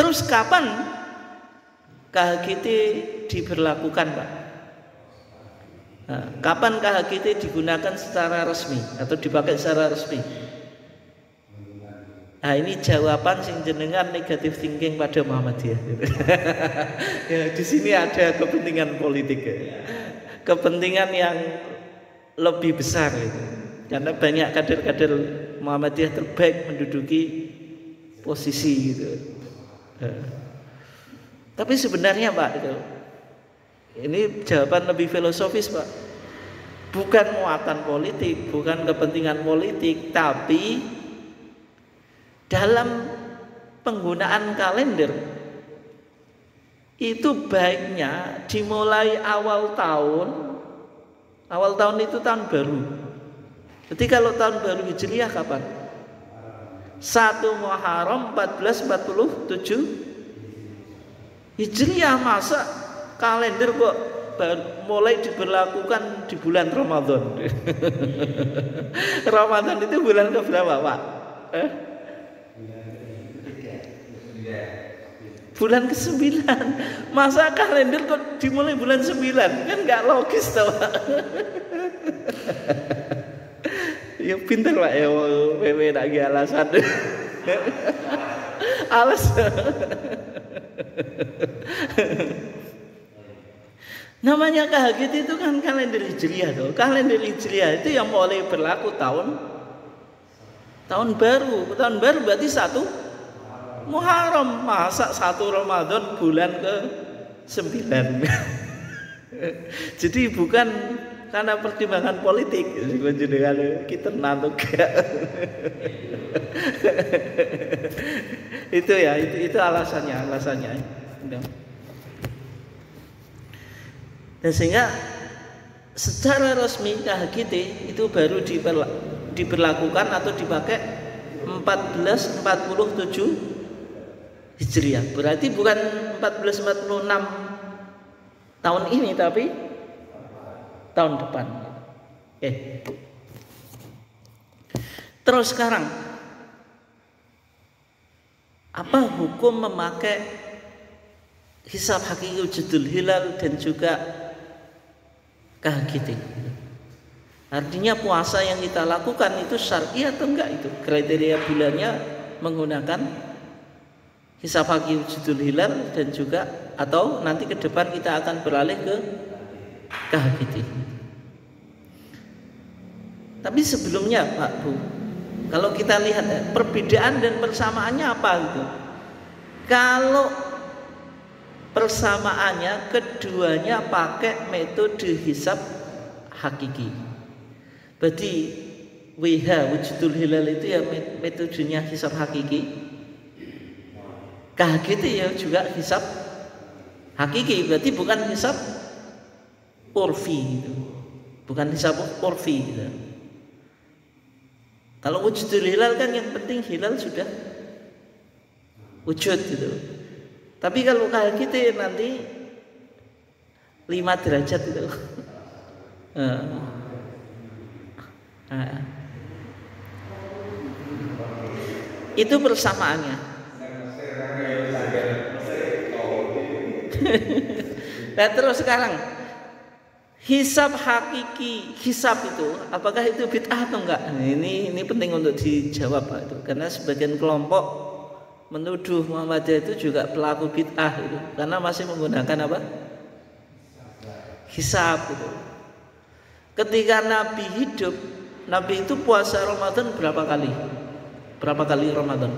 Terus kapan KHGT diberlakukan Pak? Nah, kapan KHGT digunakan secara resmi atau dipakai secara resmi? Nah ini jawaban sing jenengan negatif thinking pada Muhammadiyah. Ya, di sini ada kepentingan politik ya. Kepentingan yang lebih besar itu. Karena banyak kader-kader Muhammadiyah terbaik menduduki posisi gitu. Tapi sebenarnya Pak itu, ini jawaban lebih filosofis Pak. Bukan muatan politik, bukan kepentingan politik, tapi dalam penggunaan kalender itu baiknya dimulai awal tahun itu tahun baru. Jadi kalau tahun baru Hijriah kapan? 1 Muharram 1447 Hijriah. Masa kalender kok mulai diberlakukan di bulan Ramadan? Ramadan itu bulan keberapa Pak? Bulan ke-9. Masa kalender kok dimulai bulan 9? Kan gak logis tau. Ya pinter Pak ya wewe lagi alasan. Namanya KHGT itu kan kalender Hijriah tuh. Kalender Hijriah itu yang mulai berlaku tahun baru. Tahun baru berarti 1 Muharram. Masa 1 Ramadan bulan ke-9. Jadi bukan karena pertimbangan politik, dengan kita nantuk itu ya, itu alasannya. Dan sehingga secara resmi KHGT itu baru diberlakukan atau dipakai 1447 Hijriah. Berarti bukan 1446 tahun ini tapi tahun depan. Terus sekarang apa hukum memakai hisab hakiki wujudul hilal dan juga KHGT? Artinya puasa yang kita lakukan itu syar'i atau enggak, itu kriteria bulannya menggunakan hisab hakiki wujudul hilal dan juga atau nanti ke depan kita akan beralih ke hakiki. Tapi sebelumnya Pak Bu, kalau kita lihat perbedaan dan persamaannya apa gitu? Kalau persamaannya keduanya pakai metode hisab hakiki. Berarti WH wujudul hilal itu ya metodenya hisab hakiki. KHGT ya juga hisab hakiki, berarti bukan hisab urfi gitu. Bukan hisab urfi gitu. Kalau wujudul hilal kan yang penting hilal sudah wujud gitu. Tapi kalau KHGT nanti 5 derajat itu. Itu persamaannya. Nah terus sekarang hisab hakiki, hisab itu apakah itu bid'ah atau enggak? Ini penting untuk dijawab Pak itu, karena sebagian kelompok menuduh Muhammadiyah itu juga pelaku bid'ah itu, karena masih menggunakan apa? Hisab itu. Ketika Nabi hidup, Nabi itu puasa Ramadan berapa kali? Berapa kali Ramadan?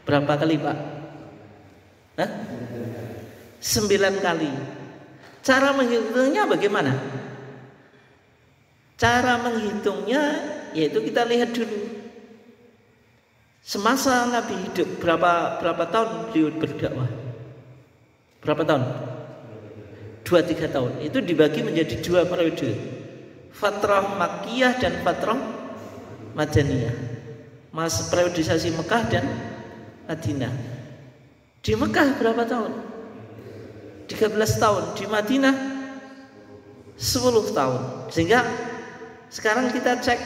Berapa kali Pak? 9 kali. Cara menghitungnya bagaimana? Cara menghitungnya yaitu kita lihat dulu. Semasa Nabi hidup berapa tahun beliau berdakwah? Berapa tahun? 2-3 tahun. Itu dibagi menjadi 2 periode. Fatrah Makkiyah dan Fatrah Madaniyah. Periodisasi Mekah dan Madinah. Di Mekah berapa tahun? 13 tahun. Di Madinah 10 tahun. Sehingga sekarang kita cek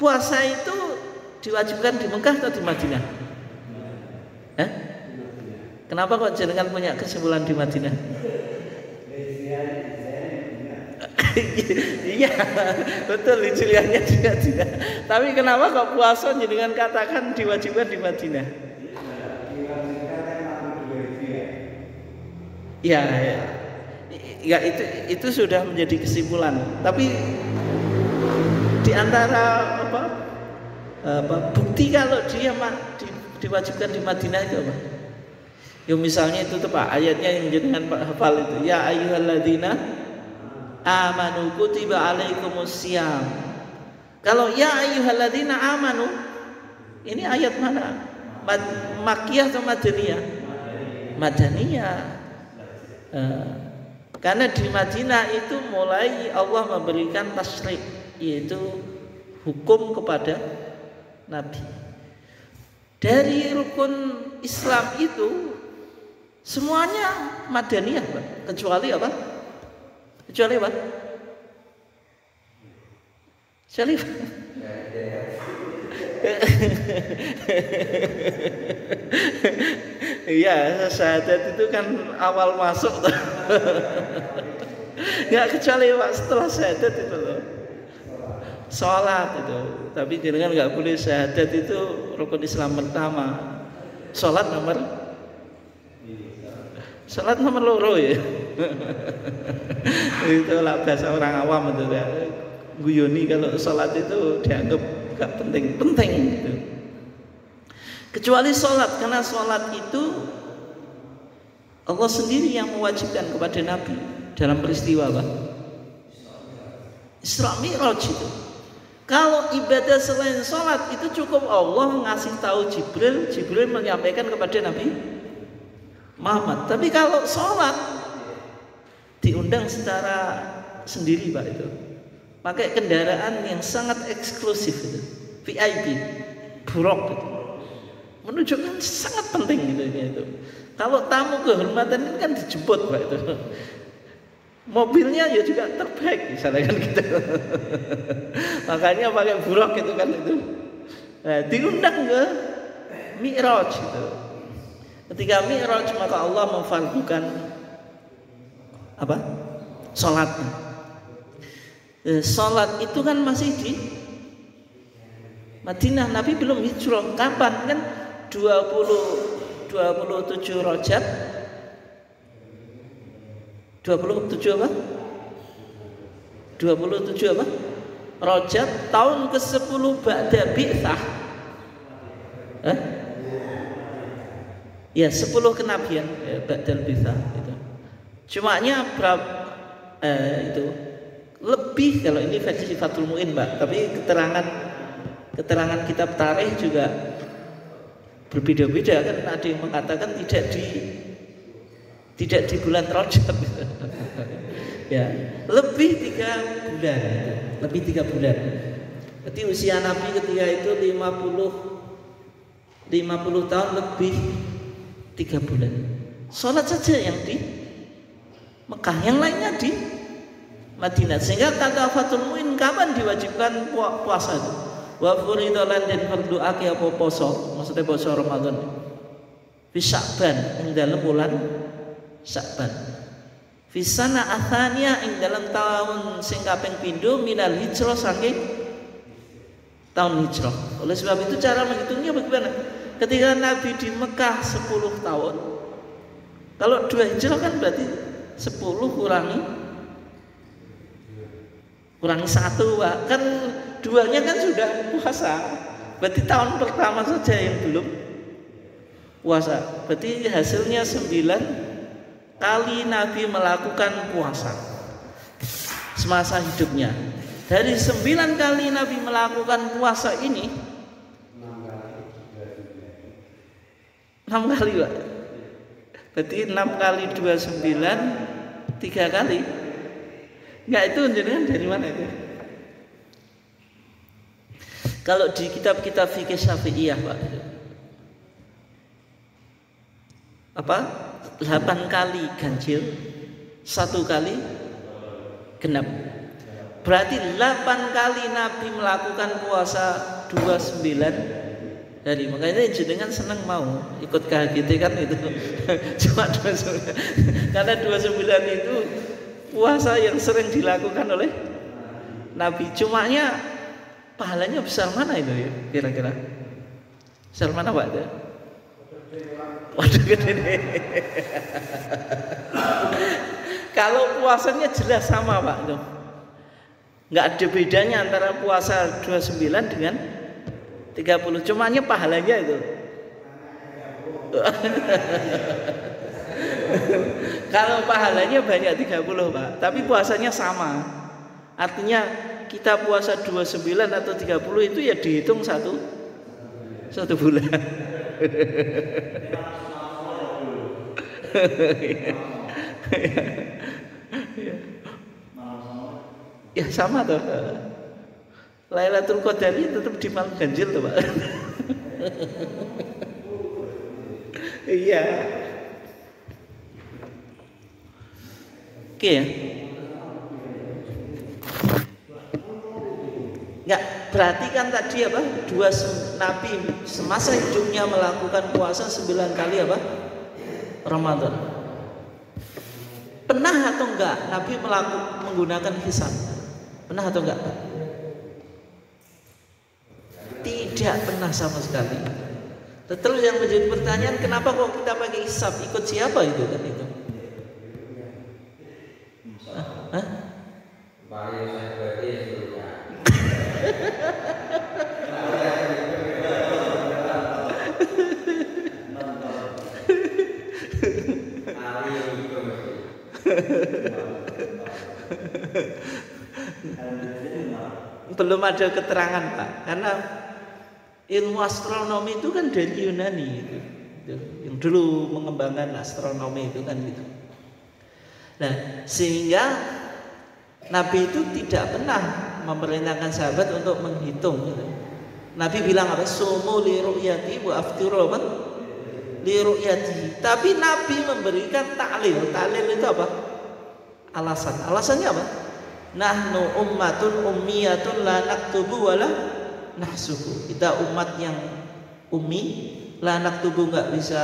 puasa itu diwajibkan di Mekah atau di Madinah? Kenapa kok jenengan punya kesimpulan di Madinah? Iya, betul Juliannya juga tidak. Tapi kenapa kok puasa jenengan katakan diwajibkan di Madinah? Ya, itu sudah menjadi kesimpulan. Tapi di antara bukti kalau dia diwajibkan di Madinah itu apa? Ya misalnya itu tuh Pak, ayatnya yang jenengan hafal itu, ya ayyuhalladzina amanu kutiba alaikumusiyam. Kalau ya ayyuhalladzina amanu, ini ayat mana? Makkiyah atau Madaniyah? Madaniyah. Karena di Madinah itu mulai Allah memberikan tasyrik, yaitu hukum kepada Nabi. Dari rukun Islam itu semuanya Madaniyah, Pak. Kecuali apa? Kecuali apa? Kecuali apa? Iya, syahadat itu kan awal masuk. Nggak kecuali Pak, setelah syahadat itu loh, sholat itu. Tapi jangan nggak boleh syahadat itu rukun Islam pertama. Sholat nomor loro ya. Itulah bahasa orang awam itu ya. Guyoni kalau sholat itu dianggap gak penting gitu. Kecuali sholat, karena sholat itu Allah sendiri yang mewajibkan kepada Nabi dalam peristiwa apa? Isra Mi'raj itu. Kalau ibadah selain sholat itu cukup Allah ngasih tahu Jibril menyampaikan kepada Nabi Muhammad. Tapi kalau sholat diundang secara sendiri Pak itu, pakai kendaraan yang sangat eksklusif itu, VIP, buruk itu, menunjukkan sangat penting gitu. Kalau tamu kehormatan ini kan dijemput Pak itu, mobilnya ya juga terbaik misalnya kan gitu. Makanya pakai buruk itu kan itu. Nah, diundang ke Mi'raj itu. Ketika Mi'raj maka Allah memfardukan apa? Salatnya. Salat itu kan masih Madinah. Nabi belum hijrah. Kapan? Kan 27 Rajab 27 apa? 27 apa? Rajab tahun ke-10 ba'da bi'tsah. Ya 10 kenabian ba'dal bi'tsah itu. Cumanya berapa itu lebih, kalau ini versi Fathul Mu'in Mbak, tapi keterangan kitab tarikh juga berbeda-beda kan. Ada yang mengatakan tidak di bulan Rajab. Ya, lebih 3 bulan. Lebih 3 bulan. Berarti usia Nabi ketika itu 50 tahun lebih 3 bulan. Sholat saja yang di Mekah, yang lainnya di Madinah. Sehingga kata Fathul Mu'in, kapan diwajibkan puasa itu? Wa furidolan dan berdoa ke apa poso, maksudnya poso Ramadan. Fi Sya'ban, ing dalam bulan Sya'ban. Fi sana athaniya, ing dalam tahun sing kaping pindho minal hijrah, saking tahun hijrah. Oleh sebab itu cara menghitungnya bagaimana? Ketika Nabi di Mekah 10 tahun, kalau 2 hijrah kan berarti 10 kurangi 1, Pak. Kan 2-nya kan sudah puasa. Berarti tahun pertama saja yang belum puasa. Berarti hasilnya 9 kali Nabi melakukan puasa semasa hidupnya. Dari 9 kali Nabi melakukan puasa ini 6 kali, Pak. Berarti 6 kali 29 3 kali. Enggak, itu jenengan dari mana itu? Kalau di kitab-kitab fikih Syafi'iyah, Pak, apa? 8 kali ganjil, 1 kali genap. Berarti 8 kali Nabi melakukan puasa 29 hari. Makanya jenengan senang mau ikut KHGT kan itu. Cuma 29. Karena 29 itu puasa yang sering dilakukan oleh Nabi. Cumanya pahalanya besar mana itu ya kira-kira? Besar mana, Pak? Waduh, gede deh. Kalau puasanya jelas sama, Pak, tuh. Nggak ada bedanya antara puasa 29 dengan 30. Cumanya pahalanya itu. Kalau pahalanya banyak 30, Pak, tapi puasanya sama. Artinya kita puasa 29 atau 30 itu ya dihitung satu bulan. Ya sama tuh. Lailatul Qadar tetap di malam ganjil tuh, Pak. Iya. Oke ya. Enggak, berarti kan tadi apa? Nabi semasa hidupnya melakukan puasa 9 kali apa? Ramadan. Pernah atau enggak Nabi menggunakan hisab? Pernah atau enggak? Tidak pernah sama sekali. Terus yang menjadi pertanyaan, kenapa kok kita pakai hisab? Ikut siapa itu kan itu? Hah? Belum ada keterangan, Pak, karena ilmu astronomi itu kan dari Yunani itu, yang dulu mengembangkan astronomi itu kan gitu. Nah, sehingga Nabi itu tidak pernah memerintahkan sahabat untuk menghitung gitu. Nabi bilang apa? Sumu li ru'yati wa aftiru li ru'yati. Tapi Nabi memberikan ta'lil. Ta'lil itu apa? Alasan. Alasannya apa? Nahnu ummatun ummiyatun la naktubu wa la nahsubu. Kita umat yang ummi, la naktubu, enggak bisa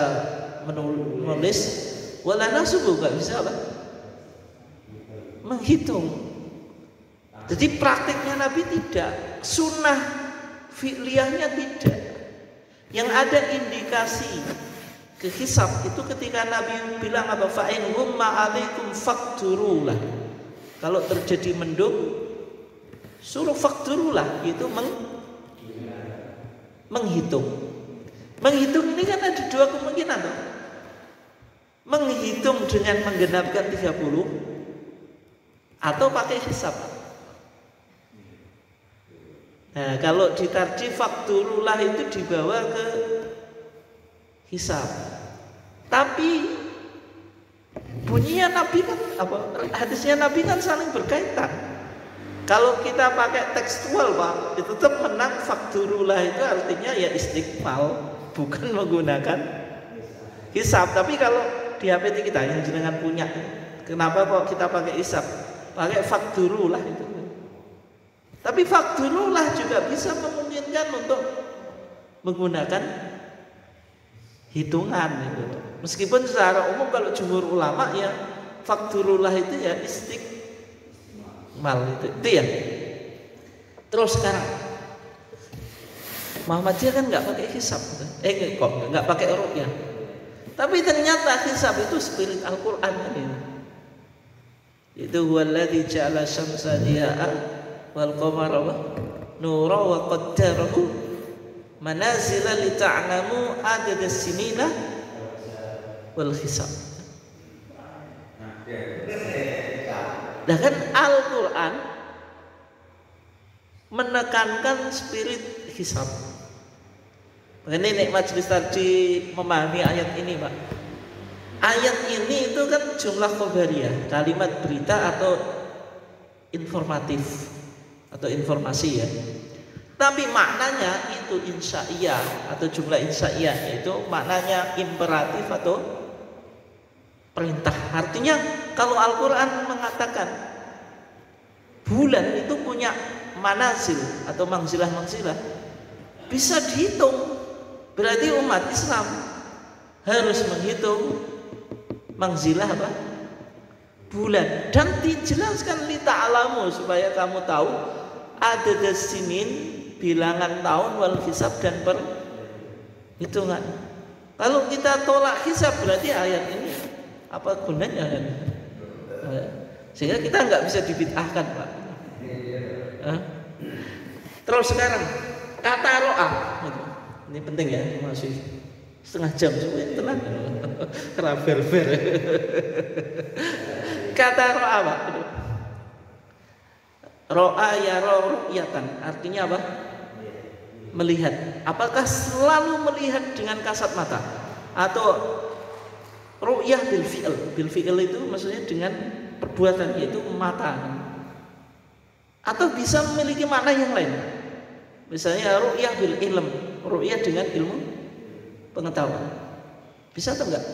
menulis, wa la nahsubu, enggak bisa apa? Menghitung. Jadi praktiknya Nabi tidak. Sunnah fi'liyahnya tidak. Yang ada indikasi ke hisab itu ketika Nabi bilang apa? Fa'in humma alaikum fakturulah. Kalau terjadi mendung, suruh fakturulah, itu menghitung. Menghitung ini kan ada dua kemungkinan toh. Menghitung dengan menggenapkan 30 atau pakai hisab. Nah, kalau ditarji fakturulah itu dibawa ke hisab. Tapi bunyinya Nabi kan apa? Hadisnya Nabi kan saling berkaitan. Kalau kita pakai tekstual Pak, itu tetap menang fakturulah itu artinya ya istiqmal, bukan menggunakan hisab. Tapi kalau di HP kita yang jenengan punya, kenapa kok kita pakai hisab? Pakai fakturulah itu. Tapi fakturulah juga bisa memungkinkan untuk menggunakan hitungan gitu. Meskipun secara umum kalau jumhur ulama ya fakturullah itu ya istiqmal itu ya. Terus sekarang Muhammadiyah kan nggak pakai hisab, nggak pakai ruqyah. Tapi ternyata hisab itu spirit Al-Quran gitu. Itu huwallazi ja'ala syamsa diya'a wal qamara nura wa qaddarahu manazila li ta'lamu adada sinina wal hisab. Nah kan Al-Quran menekankan spirit hisab. Ini nek majelis tadi memahami ayat ini Pak. Ayat ini itu kan jumlah khobariyah, kalimat berita atau informatif atau informasi ya. Tapi maknanya itu insya'iyah atau jumlah insya'iyah, itu maknanya imperatif atau perintah. Artinya kalau Al-Quran mengatakan bulan itu punya manazil atau mangzilah-mangzilah, bisa dihitung. Berarti umat Islam harus menghitung mangzilah apa? Bulan. Dan dijelaskan li ta'lamu supaya kamu tahu ada sinin bilangan tahun wal hisab dan perhitungan. Kalau kita tolak hisab berarti ayat ini apa gunanya kan? Sehingga kita nggak bisa dibid'ahkan Pak. Terus sekarang kata ro'ah ini penting ya, masih setengah jam semuanya tenang. Keraber-ber. Kata ro'ah Pak. Ro'a ya ru'yatan artinya apa? Melihat. Apakah selalu melihat dengan kasat mata atau ru'yah bil fi'il? Bil fi'il itu maksudnya dengan perbuatan, yaitu mata. Atau bisa memiliki makna yang lain. Misalnya ru'yah bil ilm, ru'yah dengan ilmu pengetahuan. Bisa atau enggak?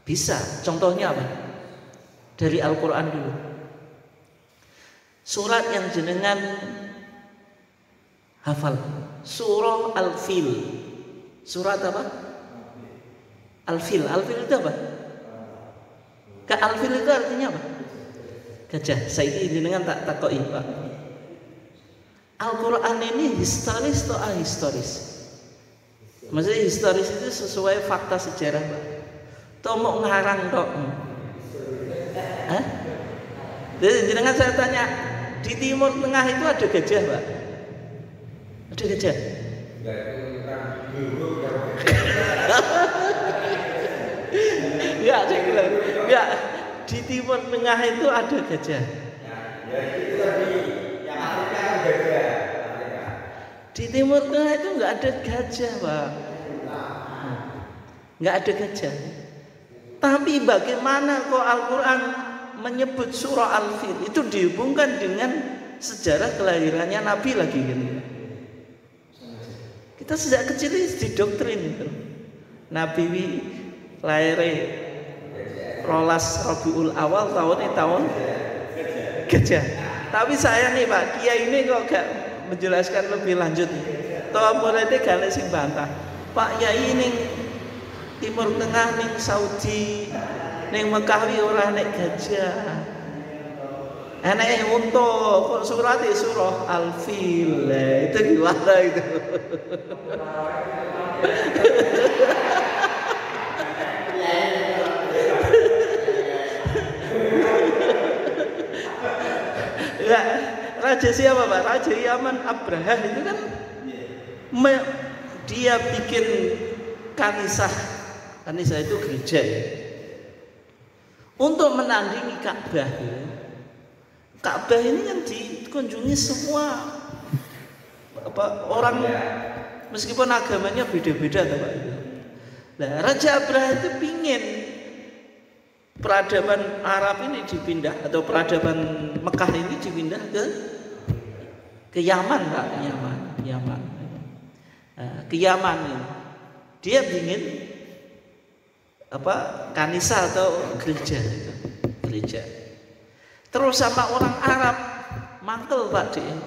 Bisa. Contohnya apa? Dari Al-Quran dulu. Surat yang jenengan hafal, surah Al-Fil. Surat apa? Al-Fil. Al-Fil itu apa? Al-Fil itu artinya apa? Gajah. Saya jenengan tak takoi Pak. Al-Quran ini historis atau ahistoris? Maksudnya historis itu sesuai fakta sejarah Pak. Atau mau ngarang dok? Hah? Jadi jenengan saya tanya, di Timur Tengah itu ada gajah Pak? Ada gajah? Ya, saya kira. Ya, di Timur Tengah itu ada gajah. Ya, itu tadi yang Afrika gajah. Di Timur Tengah itu nggak ada gajah Pak. Nggak ada gajah. Tapi bagaimana kok Al-Quran menyebut surah Al-Fil itu dihubungkan dengan sejarah kelahirannya Nabi lagi gitu. Kita sejak kecil didoktrin gitu. Nabi lahir rolas Rabiul Awal tahun gajah. Tapi saya nih Pak Kiai ini kok gak menjelaskan lebih lanjut. Toh muridnya gak sing bantah. Pak Yai ning Timur Tengah ning Saudi ning Mekah wi ora nek gajah. Enak untuk surat surah Al-Fil. Itu gimana itu? Ya, raja siapa Pak? Raja Yaman Abraha itu kan dia bikin kanisah. Kanisah itu gereja ya. Untuk menandingi Ka'bah ya. Ka'bah ini yang dikunjungi semua orang meskipun agamanya beda-beda Pak. Nah, Raja Abraha itu pingin peradaban Arab ini dipindah atau peradaban Mekah ini dipindah ke Yaman Pak, Yaman. Nah, ke Yaman ini. Dia ingin kanisa atau gereja itu, gereja. Terus sama orang Arab mangkel Pak dia.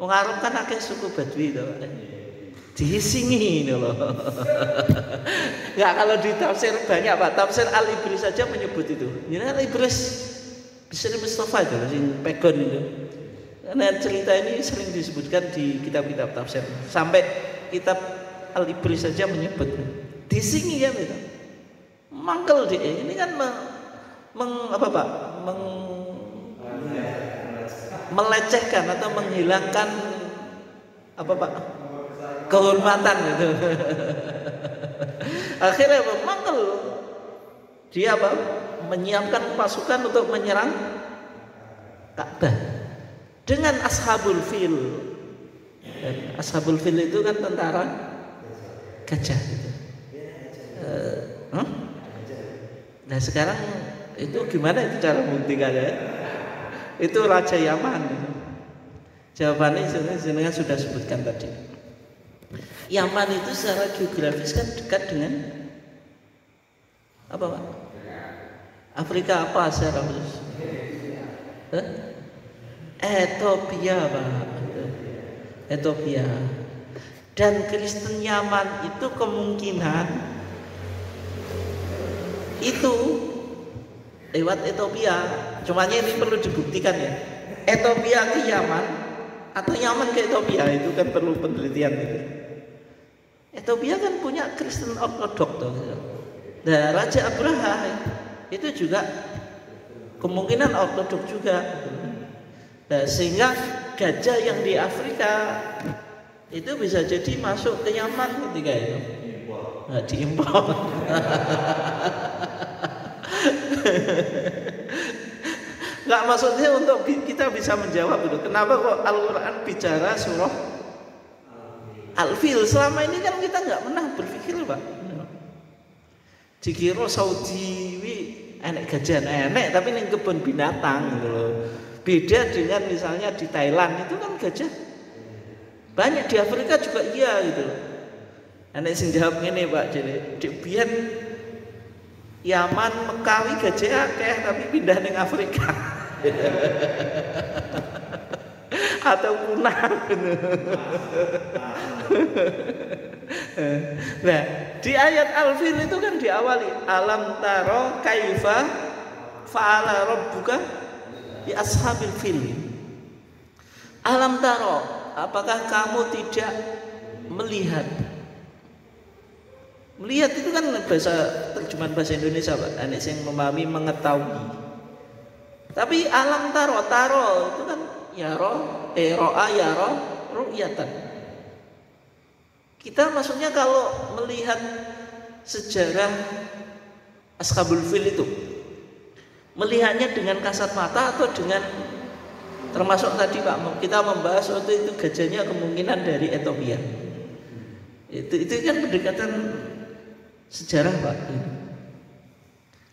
Wong Arab kan akeh suku Badui to Pak. Disingi ini loh. Ya kalau di tafsir banyak Pak, tafsir Al-Ibris saja menyebut itu. Ini Al-Ibris Bisri Mustafa itu sing pegon itu. Karena cerita ini sering disebutkan di kitab-kitab tafsir. Sampai kitab Al-Ibris saja menyebut. Disingi ya itu. Mangkel dia. Ini kan melecehkan atau menghilangkan kehormatan gitu. Akhirnya mangkel dia menyiapkan pasukan untuk menyerang Ka'bah dengan Ashabul Fil. Dan Ashabul Fil itu kan tentara gajah gitu. Nah sekarang itu gimana itu cara membuktikannya? Itu Raja Yaman. Jawabannya jenengan sudah sebutkan tadi. Yaman itu secara geografis kan dekat dengan apa Pak? Afrika apa secara khusus? Ethiopia Pak. Ethiopia. Dan Kristen Yaman itu kemungkinan itu lewat Ethiopia. Cumanya ini perlu dibuktikan ya. Ethiopia ke Yaman atau Yaman ke Ethiopia itu kan perlu penelitian gitu. Ethiopia kan punya Kristen Ortodok tuh. Nah, Raja Abraha itu juga kemungkinan Ortodok juga. Nah, sehingga gajah yang di Afrika itu bisa jadi masuk ke Yaman ketika itu. Nah, diimpor. Nggak, maksudnya untuk kita bisa menjawab itu. Kenapa kok Al-Quran bicara surah Al-Fil? Selama ini kan kita nggak pernah berpikir Pak. Dikira Saudi enek gajah enek, tapi ini kebun binatang gitu loh. Beda dengan misalnya di Thailand itu kan gajah banyak, di Afrika juga iya gitu loh. Enek sing jawab ngene Pak, jadi biyen Yaman Mekawi gajah akeh tapi pindah ning Afrika. Atau punah. Nah, di ayat Al-Fil itu kan diawali alam taro kaifa fa'ala rabbuka bi ashabil fil. Alam taro, apakah kamu tidak melihat? Melihat itu kan bahasa terjemahan bahasa Indonesia Pak. Anak yang memahami mengetahui. Tapi alam taro itu kan ro'a yaro ru'yatan. Kita maksudnya kalau melihat sejarah Ashabul Fil itu, melihatnya dengan kasat mata atau dengan termasuk tadi Pak, kita membahas waktu itu gajahnya kemungkinan dari Ethiopia. Itu kan pendekatan sejarah Pak.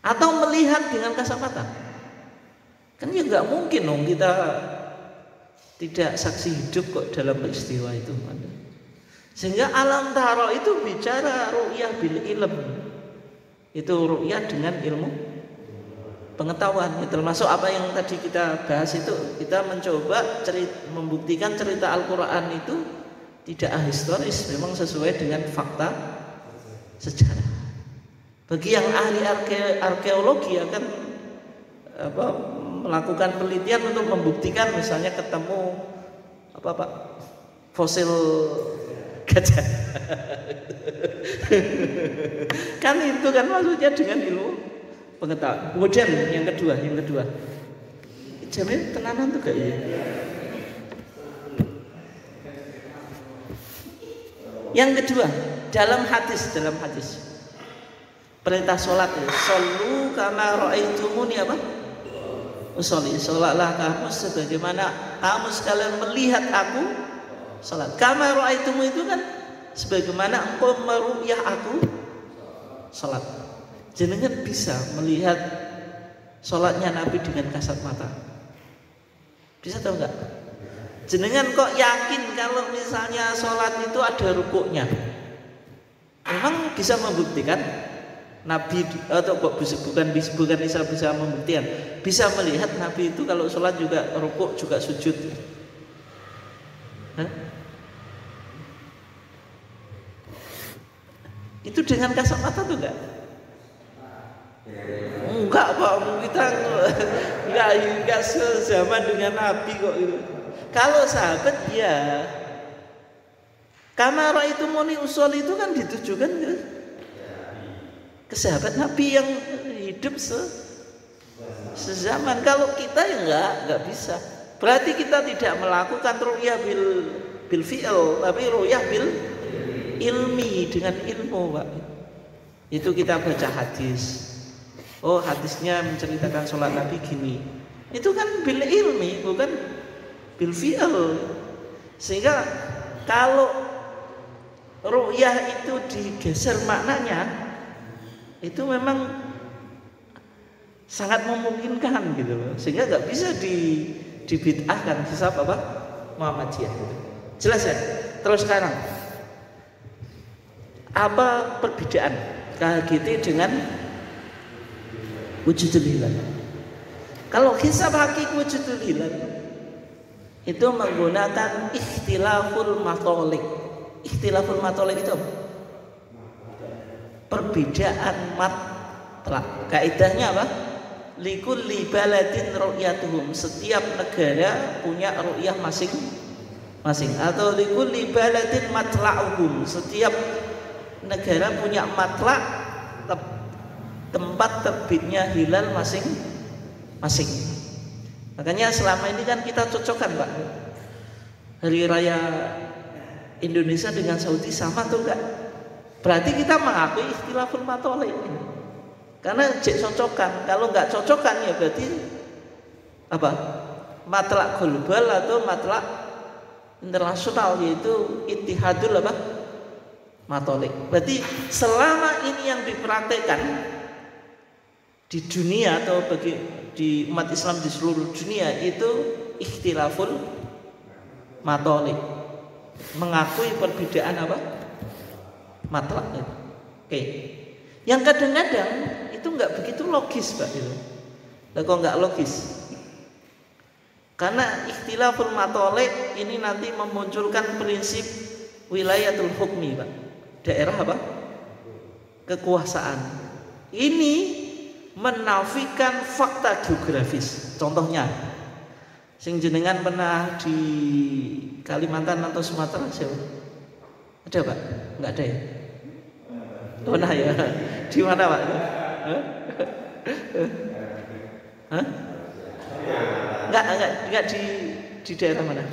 Atau melihat dengan kasat mata. Kan ya nggak mungkin dong kita tidak saksi hidup kok dalam peristiwa itu. Sehingga alam taro itu bicara ru'yah bil ilm. Itu ru'yah dengan ilmu pengetahuan. Termasuk apa yang tadi kita bahas itu, kita mencoba membuktikan cerita Al-Quran itu tidak ahistoris, memang sesuai dengan fakta sejarah. Bagi yang ahli arkeologi akan melakukan penelitian untuk membuktikan, misalnya ketemu apa Pak, fosil gajah. Kan itu kan maksudnya dengan ilmu pengetahuan. Kemudian yang kedua, jamin tenanan tuh gak ya? Yang kedua, dalam hadis perintah sholat ya, shollu kama ra'aitumuni apa? Usolli, sholatlah kamu sebagaimana kamu sekalian melihat aku sholat. Kama ra'aitumu itu kan sebagaimana engkau meru'yah aku sholat. Jenengan bisa melihat sholatnya Nabi dengan kasat mata? Bisa tahu enggak? Jenengan kok yakin kalau misalnya sholat itu ada rukuknya? Memang bisa membuktikan Nabi, atau kok bukan bisa membuktikan, bisa melihat Nabi itu kalau sholat juga rukuk juga sujud. Hah? Itu dengan kasat mata tuh enggak? Enggak Pak, kita enggak sezaman dengan Nabi kok itu. Kalau sahabat ya, kama ra'aitumuni usolli itu kan ditujukan ke sahabat Nabi yang hidup sezaman. Kalau kita ya enggak bisa. Berarti kita tidak melakukan ru'yah bil fi'il, tapi ru'yah bil ilmi, dengan ilmu Pak. Itu kita baca hadis. Oh, hadisnya menceritakan sholat Nabi gini. Itu kan bil ilmi, bukan bil fi'il. Sehingga kalau ru'yah itu digeser maknanya, itu memang sangat memungkinkan gitu loh. Sehingga nggak bisa dibid'ahkan hisab apa? Muhammadiyah gitu. Jelas ya? Terus sekarang apa perbedaan KHGT dengan wujudul hilal? Kalau hisab hakiki wujudul hilal itu menggunakan ikhtilaful matolik. Ikhtilaful matolik itu apa? Perbedaan matlak. Kaidahnya apa? Likulli baladin ru'yatuhum. Setiap negara punya ru'yah masing-masing. Atau likulli baladin matla'uhum. Setiap negara punya matlak, tempat terbitnya hilal masing-masing. Makanya selama ini kan kita cocokkan Pak, hari raya Indonesia dengan Saudi sama tuh enggak? Berarti kita mengakui ikhtilaful matolik ini, karena cocokkan. Kalau enggak cocokkan ya berarti apa? Matlak global atau matlak internasional, yaitu ittihadul apa? Matolik. Berarti selama ini yang dipraktekkan di dunia atau di umat Islam di seluruh dunia itu ikhtilaful matolik, mengakui perbedaan apa? Matlak. Oke. Yang kadang-kadang itu nggak begitu logis Pak itu. Lah kok nggak logis? Karena ikhtilaful matolik ini nanti memunculkan prinsip wilayatul hukmi Pak. Daerah apa? Kekuasaan. Ini menafikan fakta geografis. Contohnya, sing jenengan pernah di Kalimantan atau Sumatera siapa? Ada Pak? Enggak ada ya? Pernah ya? Di mana Pak? Hah? Enggak di daerah mana?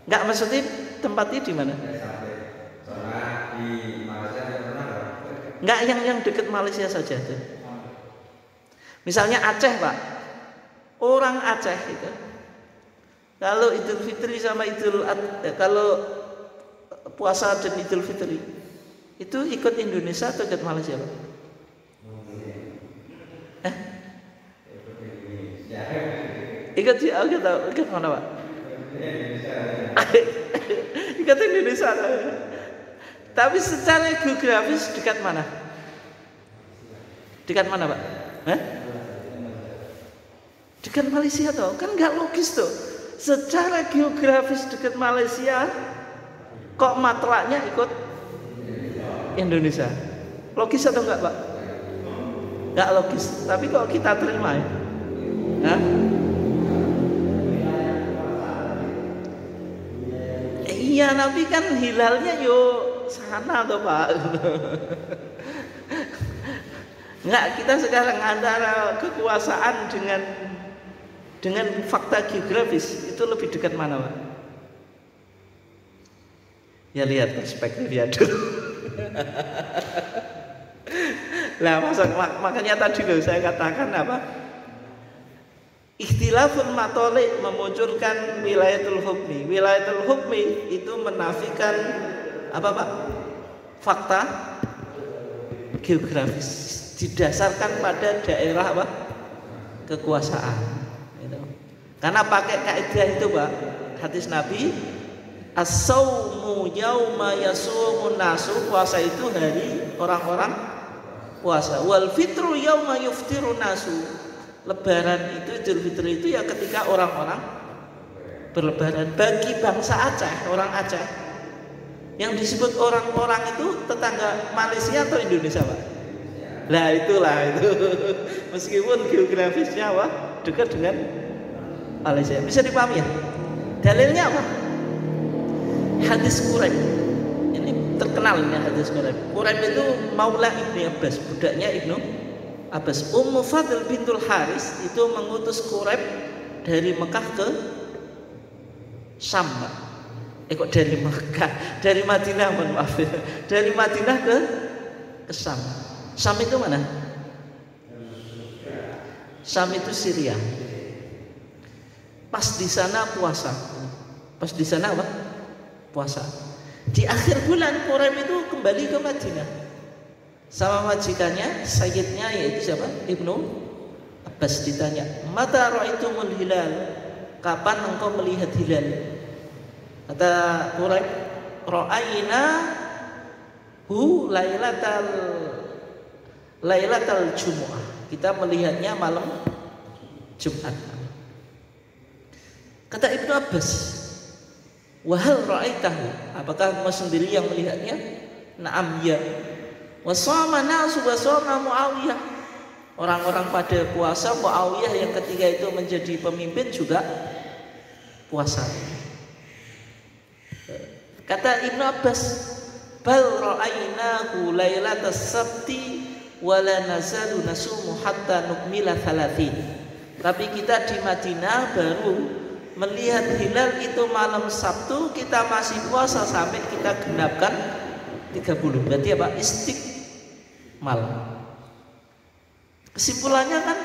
Enggak, maksudnya tempatnya di mana? Enggak, yang dekat Malaysia saja tuh. Misalnya Aceh Pak, orang Aceh itu kalau Idul Fitri sama kalau puasa dan Idul Fitri itu ikut Indonesia atau ikut Malaysia Pak? Ikut mana Pak? Ikut Indonesia. Tapi secara geografis dekat mana? Dekat mana Pak? Dekat Malaysia toh? Kan nggak logis tuh. Secara geografis dekat Malaysia, kok matlaknya ikut Indonesia? Logis atau enggak Pak? Nggak logis. Tapi kok kita terima ya? Hah? Iya, Nabi kan hilalnya yo sana tuh Pak. Enggak, kita sekarang antara kekuasaan dengan fakta geografis itu lebih dekat mana Pak? Ya lihat perspektifnya dulu. Nah, makanya tadi loh saya katakan apa? Ikhtilaful matoli memunculkan wilayatul hukmi. Wilayatul hukmi itu menafikan apa Pak? Fakta geografis didasarkan pada daerah apa? Kekuasaan. Gitu. Karena pakai kaidah itu Pak, hadis Nabi, as-saumu yauma yasumun nasu, puasa itu hari orang-orang puasa. Wal fitru yauma yuftiru nasu. Lebaran itu, Idul Fitri itu ya ketika orang-orang berlebaran. Bagi bangsa Aceh, orang Aceh, yang disebut orang-orang itu tetangga Malaysia atau Indonesia Pak? Nah itulah itu. Meskipun geografisnya apa? Dekat dengan Malaysia. Bisa dipahami ya? Dalilnya apa? Hadis Quraib. Ini terkenal ini hadis Quraib. Quraib itu Maula Ibnu Abbas, budaknya Ibnu Abbas. Ummu Fadl bintul Haris itu mengutus Quraib dari Mekah ke Syam. Kok dari Mekah? Dari Madinah, mohon maaf. Dari Madinah ke Syam. Syam itu mana? Syam itu Syria. Pas di sana puasa. Pas di sana apa? Puasa. Di akhir bulan Quraib itu kembali ke Madinah. Sama majikannya, sayyidnya yaitu siapa? Ibnu Abbas ditanya, "Mata ra'aitumul hilal?" Kapan engkau melihat hilal? Kata Quraib, "Ra'aina hu lailatal Jumu'ah." Kita melihatnya malam Jumat. Kata Ibnu Abbas, "Wa hal ra'aitahu?" Apakah engkau sendiri yang melihatnya? Na'am, ya. Wasama nasu wasama Muawiyah. Orang-orang pada puasa, Muawiyah yang ketika itu menjadi pemimpin juga puasa. Kata Ibnu Abbas, bal ra'ainahu lailatas sabti wala nazalu nasumu hatta nukmila 30. Tapi kita di Madinah baru melihat hilal itu malam Sabtu, kita masih puasa sampai kita genapkan 30. Berarti apa? Istiqmal. Kesimpulannya kan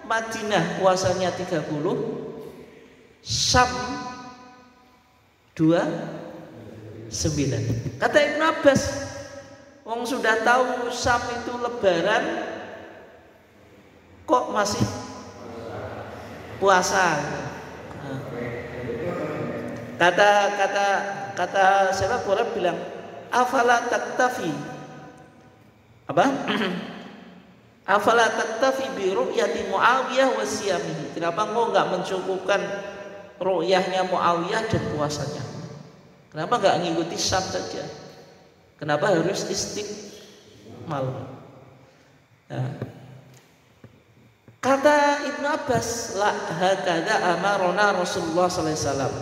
Madinah puasanya 30, Syam 29. Kata Ibnu Abbas, wong sudah tahu Syam itu lebaran kok masih puasa. Kata siapa? Quraib bilang, afala taktafi apa? Afala taktafi bi ru'yati Muawiyah wa siyamihi. Kenapa engkau enggak mencukupkan ru'yahnya Muawiyah dan puasanya? Kenapa enggak ngikuti Syam saja? Kenapa harus istiqmal? Nah, kata Ibnu Abbas, la hakadha amarona Rasulullah sallallahu alaihi wasallam.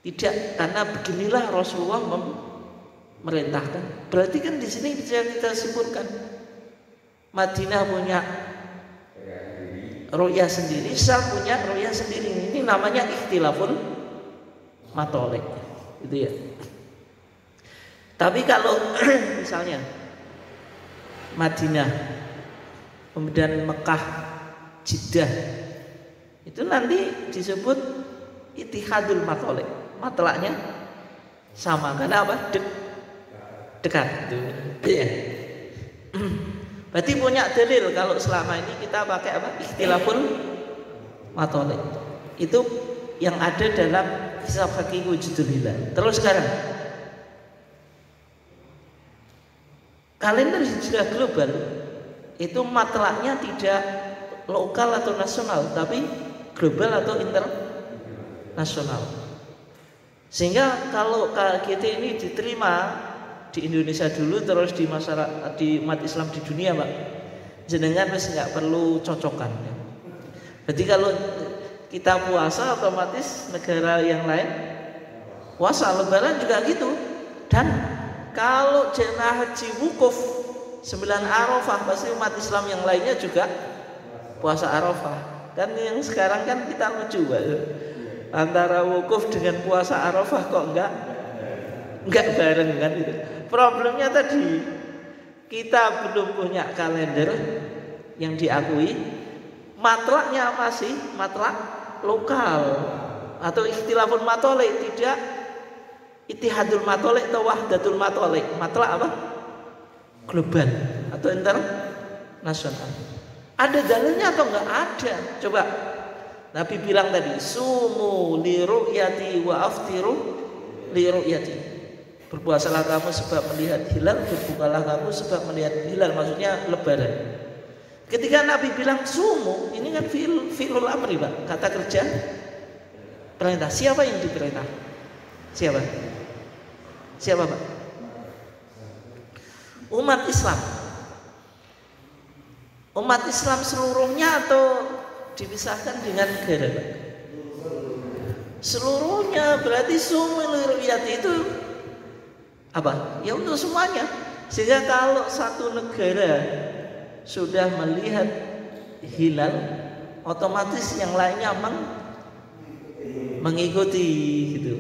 Tidak, karena beginilah Rasulullah memerintahkan. Berarti kan di sini bisa kita simpulkan, Madinah punya ru'yah sendiri, Syam punya ru'yah sendiri. Ini namanya ikhtilaful matolek, gitu ya. Tapi kalau misalnya Madinah, kemudian Mekah, Jeddah, itu nanti disebut ittihadul matolek. Matlaknya sama, karena apa? Dekat. Ya. Berarti punya dalil kalau selama ini kita pakai apa? Ikhtilaful matolek. Itu yang ada dalam kisah Fakih Wujudul Hilal. Terus sekarang, kalender hijrah global itu matlaknya tidak lokal atau nasional, tapi global atau internasional. Sehingga kalau KGT ini diterima di Indonesia dulu, terus di masyarakat, di umat Islam di dunia, Pak, jenengan masih nggak perlu cocokan. Berarti kalau kita puasa otomatis negara yang lain puasa, Lebaran juga gitu. Dan kalau jemaah haji wukuf 9 Arafah, pasti umat Islam yang lainnya juga puasa Arafah. Kan yang sekarang kan kita lucu, Pak. Antara wukuf dengan puasa Arafah kok enggak bareng kan itu. Problemnya tadi kita belum punya kalender yang diakui. Matlaknya apa sih? Matlak lokal atau ikhtilaful matolek, tidak ittihadul matolek atau wahdatul matolek. Matlak apa? Global atau internasional. Ada dalilnya atau enggak? Ada. Coba Nabi bilang tadi, sumu li ru'yati wa aftiru li ru'yati. Berpuasalah kamu sebab melihat hilal, berbukalah kamu sebab melihat hilal, maksudnya Lebaran. Ketika Nabi bilang sumu, ini kan fi'lul amri, Pak, kata kerja perintah. Siapa yang diperintah? Siapa, Pak? Umat Islam. Umat Islam seluruhnya atau dipisahkan dengan negara, Pak? Seluruhnya. Berarti sumul ru'yati itu apa? Ya untuk semuanya. Sehingga kalau satu negara sudah melihat hilal, otomatis yang lainnya mengikuti gitu.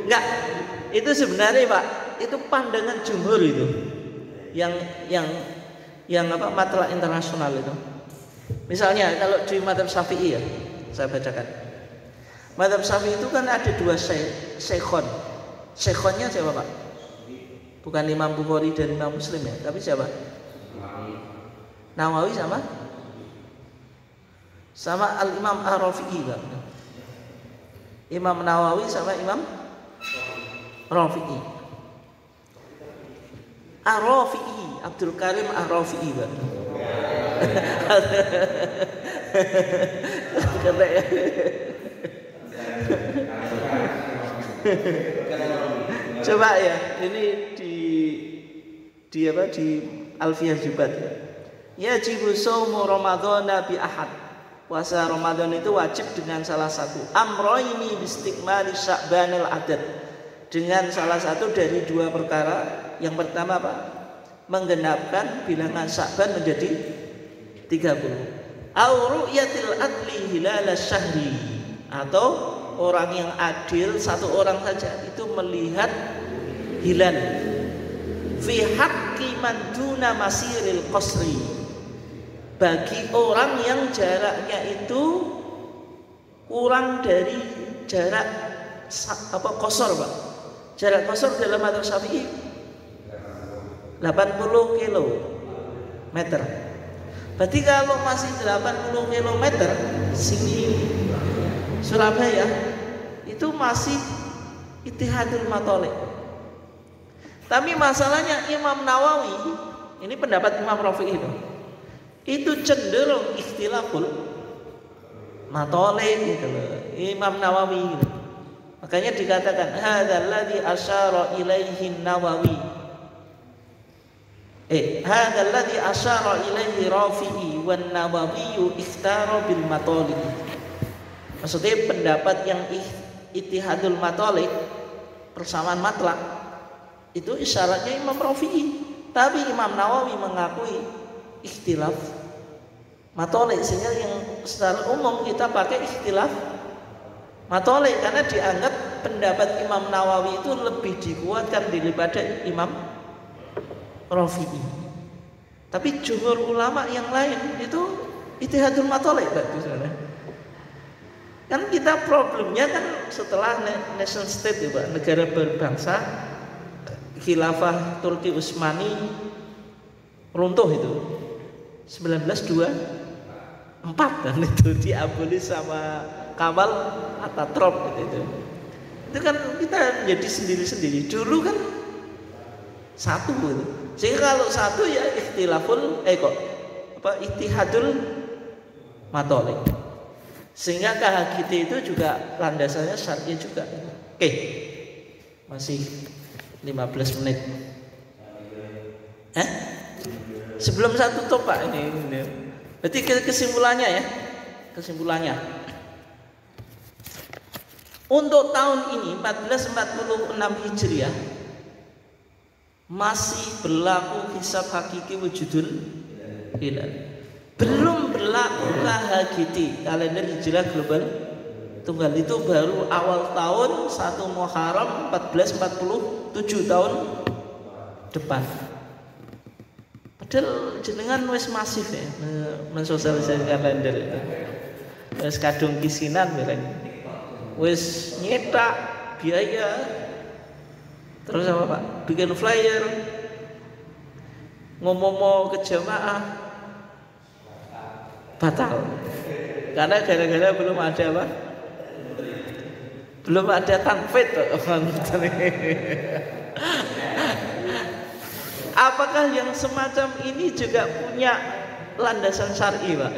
Enggak, itu sebenarnya, Pak, itu pandangan jumhur itu. Yang apa, matlak internasional itu. Misalnya kalau di mazhab Syafi'i, ya, saya bacakan. Mazhab Syafi'i itu kan ada 2 syekhon. Syekhonnya siapa, Pak? Bukan Imam Bukhari dan Imam Muslim ya, tapi siapa? Nawawi sama Al-Imam Ar-Rafi'i, Pak. Imam Nawawi sama Imam Rafi'i. Ar-Rafi'i, Abdul Karim Ar-Rafi'i, Pak. Coba ya, ini di Alfiyah Jubat ya. Yajibu shaumu Ramadhana bi ahad. Puasa Ramadan itu wajib dengan salah satu amroini bistikmali Sya'banil adad. Dengan salah satu dari 2 perkara. Yang pertama apa? Menggenapkan bilangan Sya'ban menjadi 30. Au ru'yatil adli hilal syahri, atau orang yang adil, satu orang saja itu melihat hilal fi haqqi man duna masiril qasri, bagi orang yang jaraknya itu kurang dari jarak apa qasar, Pak. Jarak qasar dalam mazhab Syafi'i 80 km. Berarti kalau masih 80 km sini Surabaya itu masih ittihadul matolek. Tapi masalahnya Imam Nawawi, ini pendapat Imam Rafi'i itu cenderung ikhtilaful matolek gitu loh, Imam Nawawi gitu. Makanya dikatakan hadzal ladzi asyara ilaihi Nawawi. Hadzal ladzi asyara ilaihi Rafi'i wan Nawawi ikhtara bil matolek. Maksudnya pendapat yang ittihadul matolek, persamaan matlak, itu isyaratnya Imam Rafi'i. Tapi Imam Nawawi mengakui ikhtilaf matolek, sehingga yang secara umum kita pakai ikhtilaf matolek karena dianggap pendapat Imam Nawawi itu lebih dikuatkan daripada Imam Rafi'i. Tapi jumhur ulama yang lain itu ittihadul matolek, Pak, misalnya. Kan kita problemnya kan setelah nation state ya, Pak, negara berbangsa, khilafah Turki Utsmani runtuh itu 1924 dan itu diabolis sama Kamal Atatürk itu. Itu kan kita jadi sendiri-sendiri. Dulu kan satu gitu. Sehingga kalau satu ya ikhtilaful ittihadul matolek. Sehingga KHGT itu juga landasannya syar'i juga. Oke. Masih 15 menit. Sebelum saya tutup Pak ini. Berarti kesimpulannya ya. Kesimpulannya. Untuk tahun ini 1446 Hijriah masih berlaku hisab hakiki wujudul hilal. Belum berlaku KHGT, kalender Hijrah global tunggal. Itu baru awal tahun 1 Muharram 1447 tahun depan. Padahal jenengan wis masif ya mensosialisasi kalender itu. Wis kadung kisinan barang. Wis nyetak biaya, terus apa Pak? Bikin flyer, ngomong ke jamaah batal. Karena gara-gara belum ada apa? Belum ada tanfid. Apakah yang semacam ini juga punya landasan syar'i, Pak?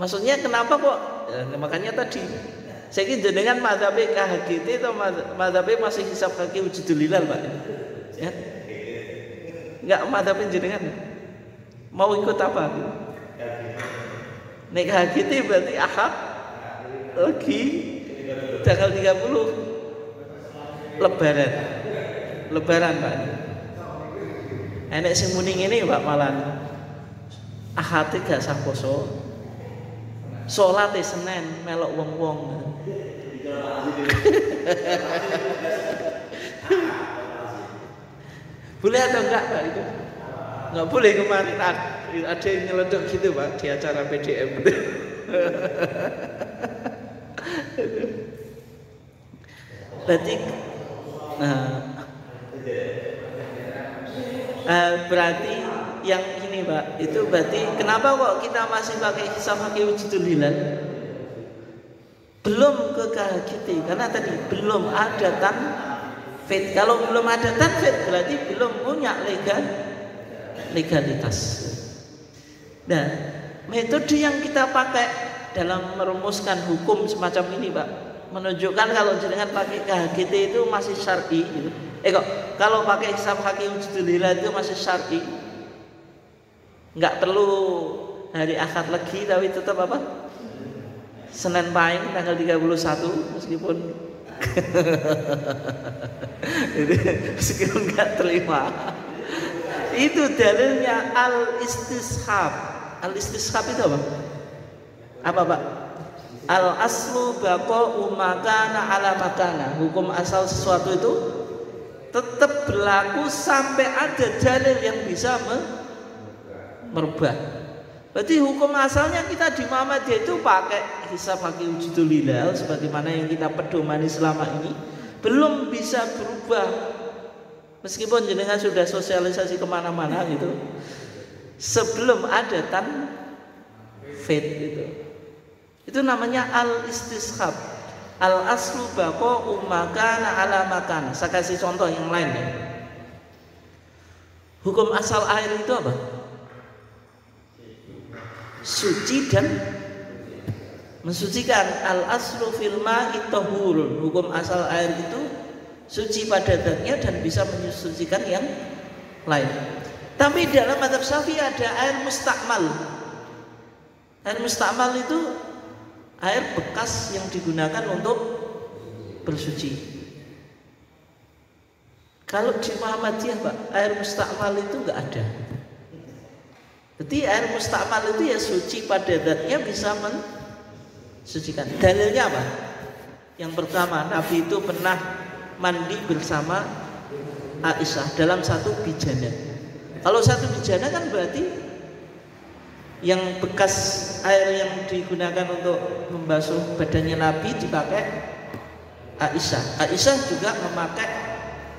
Maksudnya kenapa kok? Ya, makanya tadi saya kira dengan mazhab KHGT atau mazhab masih hisab kaki wujudul hilal, Pak. Ya. Enggak mazhab jenengan. Mau ikut apa? Nek KHGT berarti Ahad lagi tanggal 30 Lebaran, Pak. Enek sing muni ngene, Pak, malan. Ahad gak sah poso. Sholat Senin melok wong-wong. Boleh atau enggak Pak itu? Enggak boleh. Kemarin ada yang nyeledok gitu Pak di acara PDM. Berarti berarti yang ini Pak, itu berarti kenapa kok kita masih pakai hisab hakiki wujudul hilal? Belum ke KHGT karena tadi belum ada tanfid. Kalau belum ada tanfid berarti belum punya legalitas. Nah, metode yang kita pakai dalam merumuskan hukum semacam ini Pak, menunjukkan kalau jenengan pakai KHGT itu masih syar'i gitu. Kalau pakai hisab hakiki wujudul hilal itu masih syar'i. Enggak perlu hari Ahad lagi, tapi tetap apa? Senin Pahing tanggal 31 meskipun meskipun enggak terima. Itu dalilnya al-istishab. Al-istishab itu apa? Apa Pak? Al-aslu baqa'u makana ala makana. Hukum asal sesuatu itu tetap berlaku sampai ada dalil yang bisa merubah. Berarti hukum asalnya kita di Muhammadiyah itu pakai hisab hakiki wujudul hilal sebagaimana yang kita pedomani selama ini, belum bisa berubah meskipun jenengan sudah sosialisasi kemana-mana gitu. Sebelum ada tanfid itu namanya al-istishab. Al-aslu baqa'u makana ala makana. Saya kasih contoh yang lain ya. Hukum asal air itu apa? Suci dan mensucikan. Al-aslu fil ma'i tahurun. Hukum asal air itu suci pada zatnya dan bisa mensucikan yang lain. Tapi dalam mazhab Syafi'i ada air mustakmal. Air mustakmal itu air bekas yang digunakan untuk bersuci. Kalau di Muhammadiyah Pak, air mustakmal itu enggak ada. Jadi air mustakmal itu ya suci pada zatnya, bisa mensucikan. Dalilnya apa? Yang pertama, Nabi itu pernah mandi bersama Aisyah dalam satu bijana. Kalau satu bijana kan berarti yang bekas air yang digunakan untuk membasuh badannya Nabi dipakai Aisyah. Aisyah juga memakai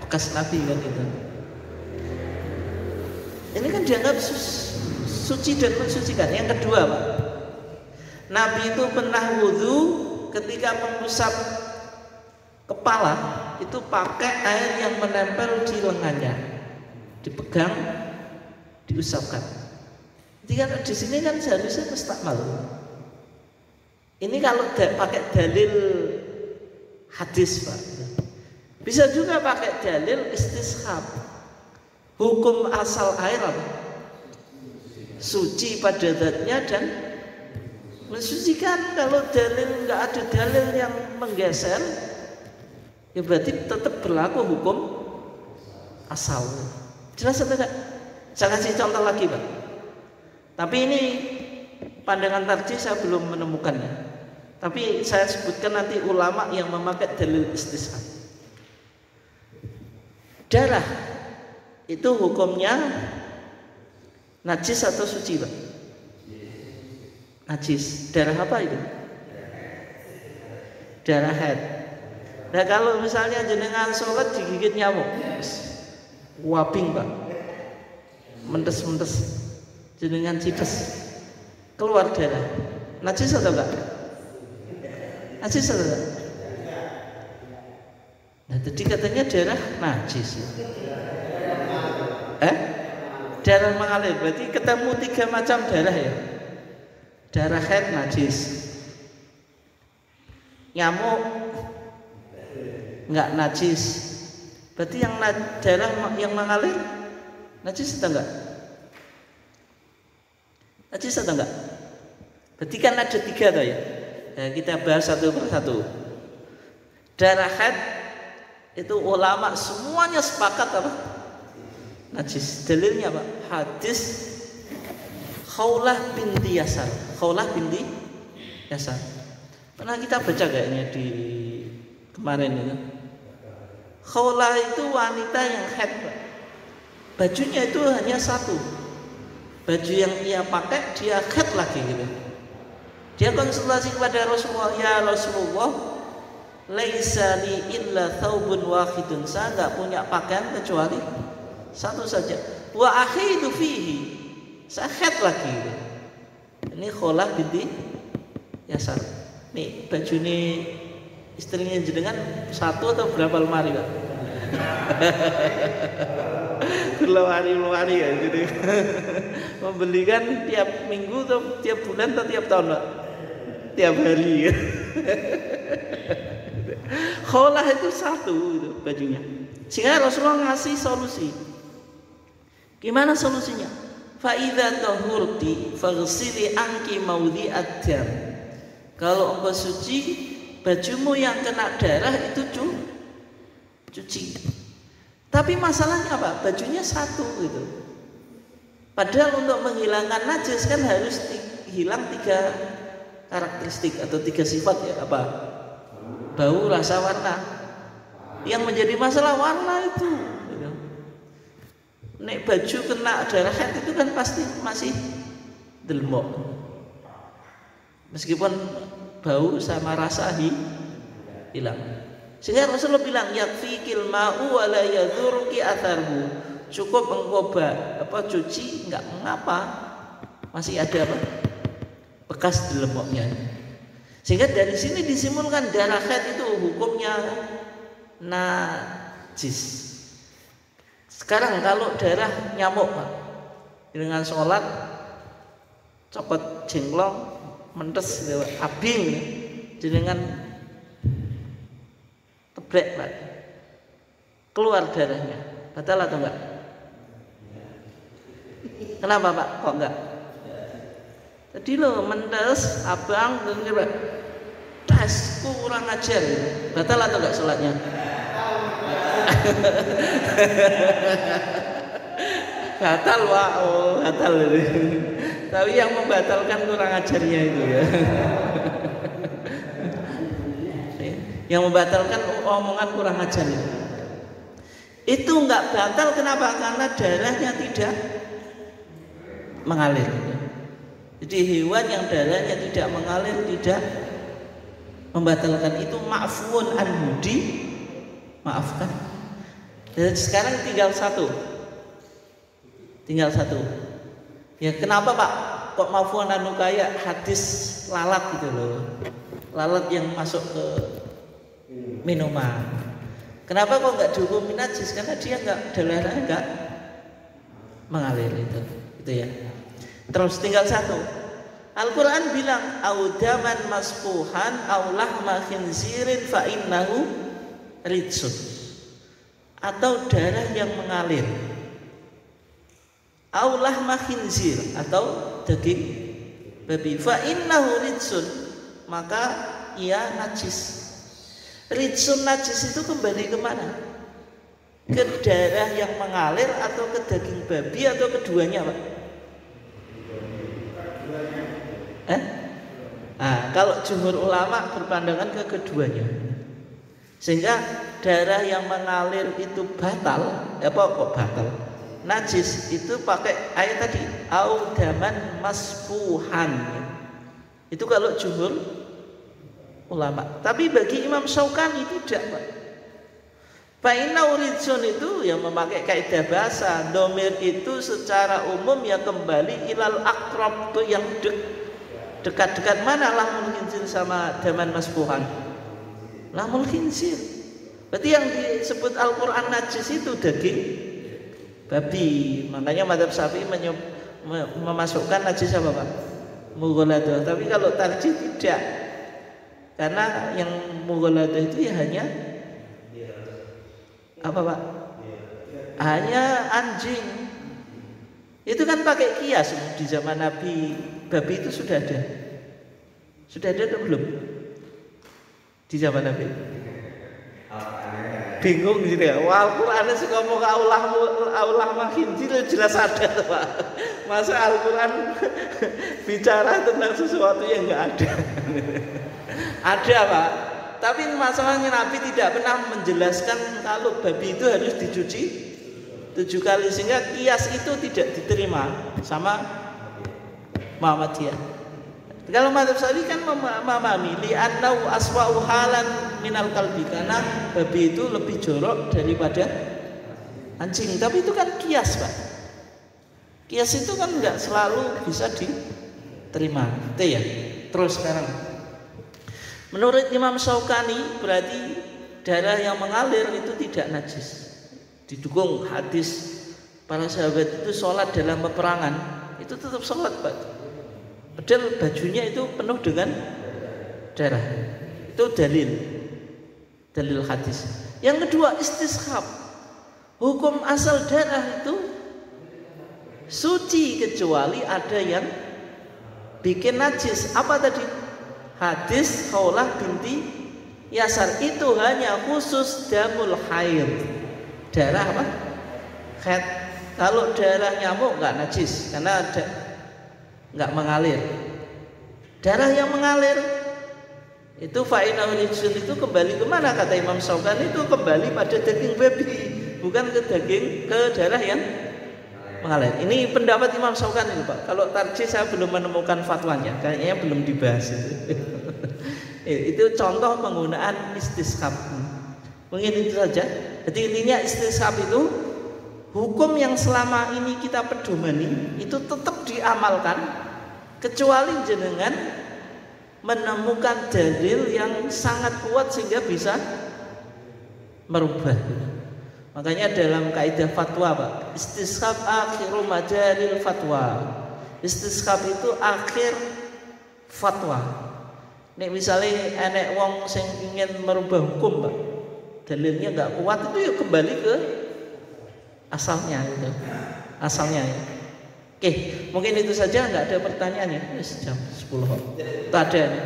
bekas Nabi kan itu. Ini kan dianggap suci dan mensucikan. Yang kedua Pak, Nabi itu pernah wudhu ketika mengusap kepala itu pakai air yang menempel di lengannya, dipegang, diusapkan. Jadi di sini kan seharusnya mustakmal. Ini kalau pakai dalil hadis Pak, bisa juga pakai dalil istishab. Hukum asal air apa? Suci pada zatnya dan mensucikan. Kalau dalil nggak ada dalil yang menggeser, ya berarti tetap berlaku hukum asal. Jelas atau enggak? Saya kasih contoh lagi, Pak. Tapi ini pandangan tarjih saya belum menemukannya. Tapi saya sebutkan nanti ulama yang memakai dalil istisqa. Darah itu hukumnya najis atau suci, Pak? Najis. Darah apa itu? Darah haid. Nah kalau misalnya jenengan sholat digigit nyamuk, wabing, Pak, mentes-mentes, jenengan cides, keluar darah, najis atau enggak? Najis atau enggak? Nah tadi katanya darah najis. Darah mengalir, berarti ketemu 3 macam darah ya. Darah haid najis, nyamuk enggak najis. Berarti yang darah yang mengalir najis atau enggak? Najis atau enggak? Berarti kan ada 3 toh ya. Nah, kita bahas satu persatu. Darah haid itu ulama semuanya sepakat apa? Najis. Dalilnya apa? Hadis Khawlah binti Yasar. Khawlah binti Yasar. Pernah kita baca kayaknya di kemarin itu. Khawlah itu wanita yang haid. Bajunya itu hanya satu. Baju yang ia pakai dia haid lagi gitu. Dia konsultasi kepada Rasulullah, ya Rasulullah, laisa li illa thawbun wahidun. Saya enggak punya pakaian kecuali satu saja. Wa akhidu fihi. Saya haid lagi gitu. Ini Khawlah binti Yasar. Nih baju ini istrinya jenengan satu atau berapa lemari, Pak? Lemari ya gitu. Membeli kan tiap minggu atau tiap bulan atau tiap tahun, Pak? Tiap hari ya. Khawlah itu satu itu bajunya. Sehingga Rasulullah ngasih solusi. Gimana solusinya? Fa idza tahurti faghsili anki mawdi'ad dam. Kalau engkau suci, bajumu yang kena darah itu cuci. Tapi masalahnya apa? Bajunya satu gitu. Padahal untuk menghilangkan najis kan harus hilang 3 karakteristik atau 3 sifat ya, apa? Bau, rasa, warna. Yang menjadi masalah warna itu. Gitu. Nek baju kena darah haid itu kan pasti masih delmok. Meskipun bau sama rasa hilang. Sehingga Rasulullah bilang yakfikil ma'u wa la yadhurki atharhu. Cukup engkau cuci enggak mengapa. Masih ada apa? Bekas delemoknya. Sehingga dari sini disimpulkan darah haid itu hukumnya najis. Sekarang kalau darah nyamuk, Pak, dengan sholat copot jengklong mentes gitu, abing dengan tebrek, Pak, keluar darahnya, batal atau enggak? Kenapa, Pak? Kok enggak? Tadi lo mentes abang dan tes kurang ajar, batal atau enggak sholatnya? Batal, Pak. Oh, batal. Tapi yang membatalkan kurang ajarnya itu ya. Yang membatalkan omongan kurang ajar itu enggak batal. Kenapa? Karena darahnya tidak mengalir. Jadi hewan yang darahnya tidak mengalir tidak membatalkan. Itu ma'fuun an-hudi, maafkan. Dan sekarang tinggal satu. Ya kenapa, Pak? Kok ma'fuun anu kayak hadis lalat gitu loh. Lalat yang masuk ke minuman. Kenapa kok enggak dihukumi najis? Karena dia darahnya enggak mengalir itu ya. Terus tinggal satu. Al-Quran bilang audaman masfuhan aw lahma khinzirin fa innahu ridsun. Atau darah yang mengalir. aulah khinzir atau daging babi, fa innahu ridsun, maka ia najis. Ridsun najis itu kembali kemana? Ke darah yang mengalir atau ke daging babi atau keduanya, Pak? Kalau jumhur ulama berpandangan ke keduanya. Sehingga darah yang mengalir itu batal, kok batal? Najis itu pakai ayat tadi, au daman masfuhan. Itu kalau jumhur ulama. Tapi bagi Imam Syaukani tidak, Pak. Fa'inna uridsun itu yang memakai kaidah bahasa, domir itu secara umum ya kembali ilal akrab, tuh yang dekat-dekat mana lahmul khinzir sama daman masfuhan. Lahmul khinzir. Berarti yang disebut Al-Quran najis itu daging babi. Makanya madzhab Syafi'i memasukkan najis apa, Pak? Mughaladah. Tapi kalau tarjih tidak. Karena yang mughaladah itu ya hanya apa, Pak? Hanya anjing. Itu kan pakai kias di zaman Nabi. Babi itu sudah ada. Sudah ada atau belum? Di zaman Nabi. Bingung gitu ya. Wah, Al-Quran sih ngomong aulah khinzir jelas ada, Pak. Masa Al-Quran bicara tentang sesuatu yang enggak ada. Ada, Pak. Tapi masalahnya Nabi tidak pernah menjelaskan kalau babi itu harus dicuci 7 kali, sehingga kias itu tidak diterima sama Muhammadiyah. Kalau madzhab Syafi'i kan memahami li'annau aswa'u halan minal kalbi, karena babi itu lebih jorok daripada anjing. Tapi itu kan kias, Pak. Kias itu kan enggak selalu bisa diterima. Itu ya. Terus sekarang menurut Imam Syaukani berarti darah yang mengalir itu tidak najis. Didukung hadis para sahabat itu sholat dalam peperangan, itu tetap sholat, Pak. Padahal bajunya itu penuh dengan darah. Itu dalil hadis. Yang kedua, istishab. Hukum asal darah itu suci kecuali ada yang bikin najis. Apa tadi? Hadis Khawlah binti Yasar, itu hanya khusus damul haid. Darah apa? Haid. Kalau darah nyamuk enggak najis karena enggak mengalir. Darah yang mengalir itu fa'innahu rijsun, itu kembali kemana kata Imam Syaukani? Itu kembali pada daging babi, bukan ke darah yang mengalir. Ini pendapat Imam Syaukani, Pak. Kalau tarjih saya belum menemukan fatwanya, kayaknya belum dibahas itu. Itu contoh penggunaan istishab. Mungkin itu saja. Jadi intinya istishab itu hukum yang selama ini kita pedomani itu tetap diamalkan kecuali jenengan menemukan dalil yang sangat kuat sehingga bisa merubah. Makanya dalam kaidah fatwa, Pak, istishab akhiru majalil fatwa. Istishab itu akhir fatwa. Nek misalnya enek wong sing ingin merubah hukum, Pak, dalilnya enggak kuat, itu ya kembali ke asalnya itu. Asalnya ya. Oke, mungkin itu saja, enggak ada pertanyaan ya. Jam 10. Itu ada nih.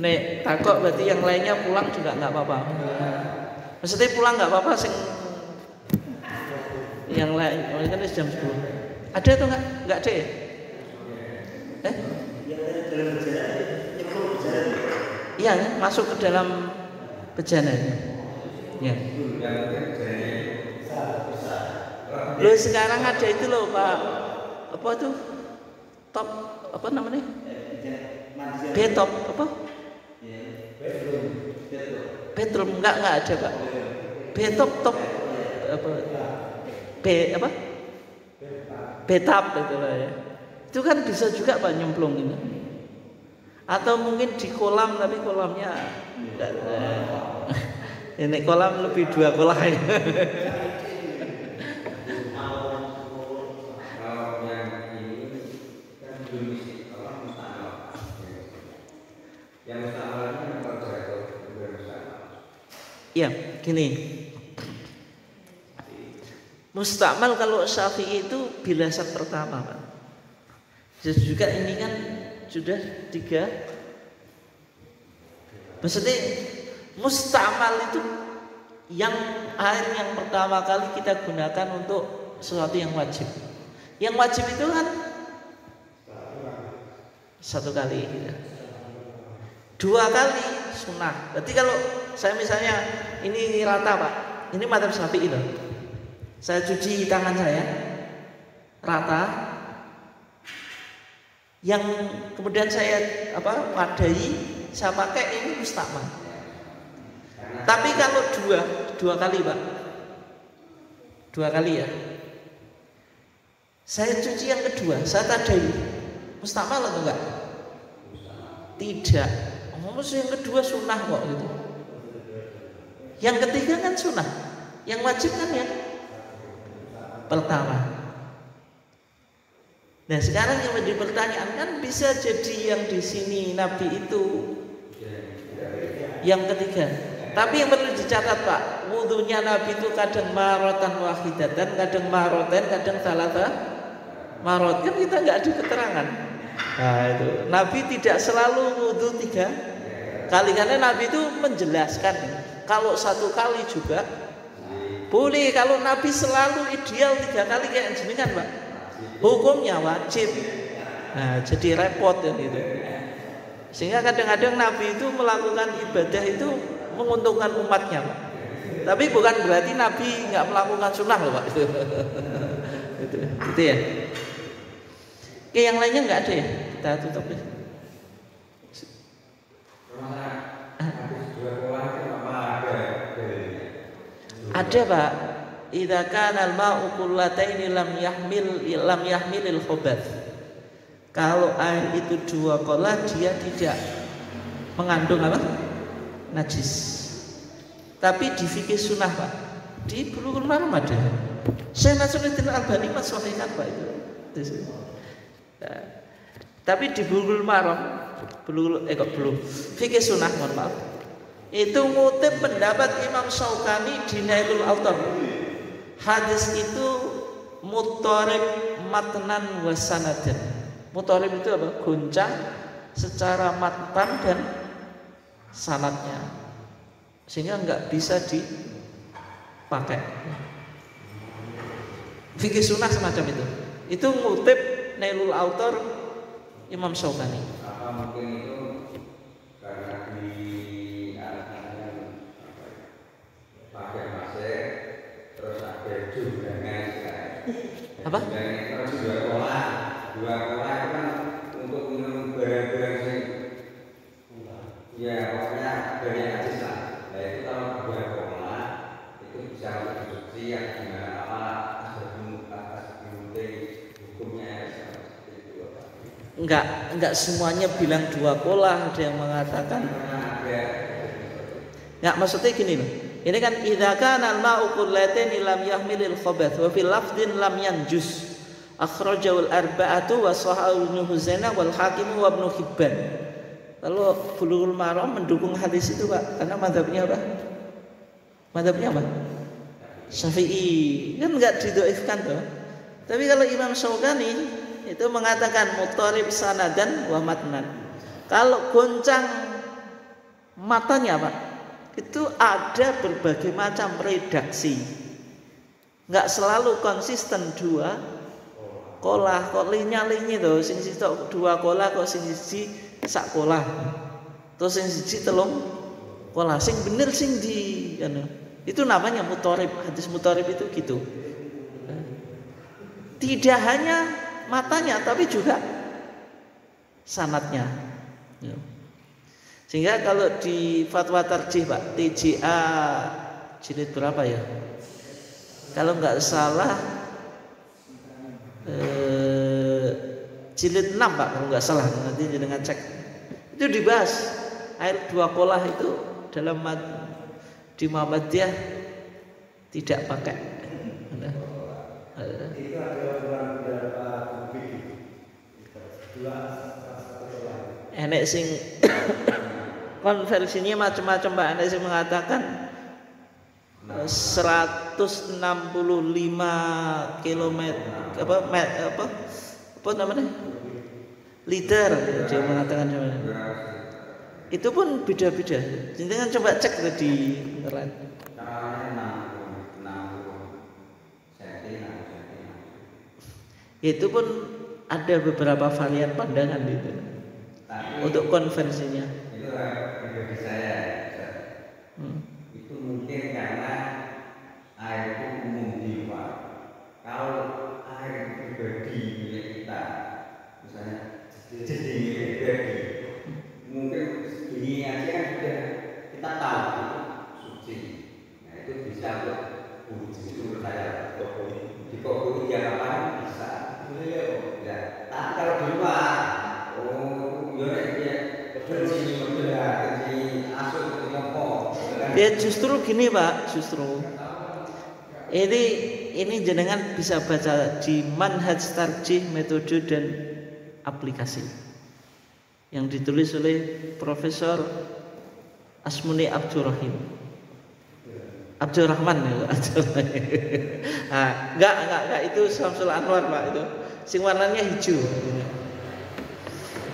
Nek takut berarti yang lainnya pulang juga enggak apa-apa. Maksudnya pulang nggak apa-apa, sing yang lain kan jam 10. Ada atau nggak ada ya? Iya, masuk ke dalam bejana. Ya. Loh sekarang ada itu loh, Pak. Apa tuh? Top apa namanya? Betop apa? Bedroom enggak ada, Pak. Betop top apa? Apa? Betap itu lah ya. Itu kan bisa juga, Pak, nyemplung ini. Atau mungkin di kolam tapi kolamnya enggak ada. Ini kolam lebih 2 kolam. Ya, gini. Mustakmal kalau Syafi'i itu bilasan pertama, Pak. Jadi juga ini kan sudah 3. Maksudnya mustakmal itu yang air yang pertama kali kita gunakan untuk sesuatu yang wajib. Yang wajib itu kan 1 kali, 2 kali sunnah. Berarti kalau saya misalnya ini rata, Pak, ini madzhab Syafi'i loh. Saya cuci tangan saya rata, yang kemudian saya wadai, saya pakai, ini mustakmal. Tapi kalau 2 kali, Pak, 2 kali ya, saya cuci yang kedua, saya tadai, mustakmal atau enggak? Tidak. Yang kedua sunnah kok gitu. Yang ketiga kan sunnah, yang wajib kan ya pertama. Nah sekarang yang menjadi pertanyaan kan bisa jadi yang di sini Nabi itu yang ketiga. Tapi yang perlu dicatat, Pak, wudunya Nabi itu kadang marotan wahidatan, kadang maroten, kadang salata marot. Kan kita nggak ada keterangan. Nah itu Nabi tidak selalu wudu 3 kali, karena Nabi itu menjelaskan kalau 1 kali juga boleh. Kalau Nabi selalu ideal 3 kali kayak jenengan, Pak, hukumnya wajib. Nah jadi repot ya gitu. Sehingga kadang-kadang Nabi itu melakukan ibadah itu menguntungkan umatnya, Pak. Tapi bukan berarti Nabi nggak melakukan sunnah loh, Pak. Itu ya. Oke, yang lainnya nggak ada ya? Kita tutup ya. Ada, Pak. Idza kana al-ma'u qullataini lam yahmilil khabath. Kalau air itu 2 qolah, dia tidak mengandung apa? Najis. Tapi di fikih sunnah, Pak, di Bulughul Maram ada. Syekh Nasruddin Albani mensahihkan, Pak, itu. Nah, tapi di Bulughul Maram, fikih sunnah, mohon maaf, itu ngutip pendapat Imam Syaukani di Nailul Awtar. Hadis itu mutharib matnan wa sanadan. Mutharib itu apa? Goncang secara matan dan sanadnya, sehingga nggak bisa dipakai. Fikih sunnah semacam itu. Itu ngutip Nailul Awtar Imam Syaukani. Apa mungkin itu karena di pakai masih terus ada jumlahnya Apa? Terus 2 kolah itu kan untuk minum barang-barang sing ya pokoknya dari hadis lah. Nah itu kalau 2 kolah itu bisa bersuci yang gimana apa hukumnya seperti itu, apa? Enggak semuanya bilang 2 kolah, ada yang mengatakan enggak, maksudnya gini loh. Ini kan idza kana al-ma'u qullataini lam yahmilil khabath wa fil lafdin lam yanjus. Akhrajahu al-arba'atu wa sahahu Ibnu Huzainah wal Hakim wa Ibnu Hibban. Kalau Bulughul Maram mendukung hadis itu, Pak, karena mazhabnya apa? Mazhabnya apa? Syafi'i. Kan enggak didhaifkan tuh. Tapi kalau Imam Syaukani itu mengatakan mutharib sanadan wa matnan. Kalau goncang matanya, Pak, itu ada berbagai macam redaksi, nggak selalu konsisten 2 kolah. Kok linya tuh, sing sitok 2 kolah, kok sing siji sak kolah, terus sing siji 3 kolah. Sing bener sing di itu namanya mutharib. Hadis mutharib itu gitu. Tidak hanya matanya, tapi juga sanadnya. Sehingga kalau di fatwa tarjih, Pak, TJA jilid berapa ya? Kalau nggak salah jilid 6, Pak, kalau nggak salah, nanti dengan cek. Itu dibahas air 2 kolah itu dalam di Muhammadiyah tidak pakai. Itu ada beberapa enek sing konversinya macam-macam, Pak. Ada yang mengatakan 165 km apa namanya? Liter dia mengatakan itu pun beda-beda. Jangan coba cek di internet. Itu pun ada beberapa varian pandangan itu untuk konversinya. Itu pribadi saya. Itu mungkin karena air itu umum di luar. Kalau air pribadi milik kita, misalnya jadi pribadi, mungkin ini aja kan sudah kita tahu itu suci. Nah itu bisa untuk menurut saya di kok dia kapan bisa. Ya, tapi kalau di luar, ya justru gini Pak, justru ini jenengan bisa baca di Manhaj Tarjih Metode dan Aplikasi yang ditulis oleh Profesor Asmuni Abdurrahman enggak itu Syamsul Anwar Pak, itu sing warnanya hijau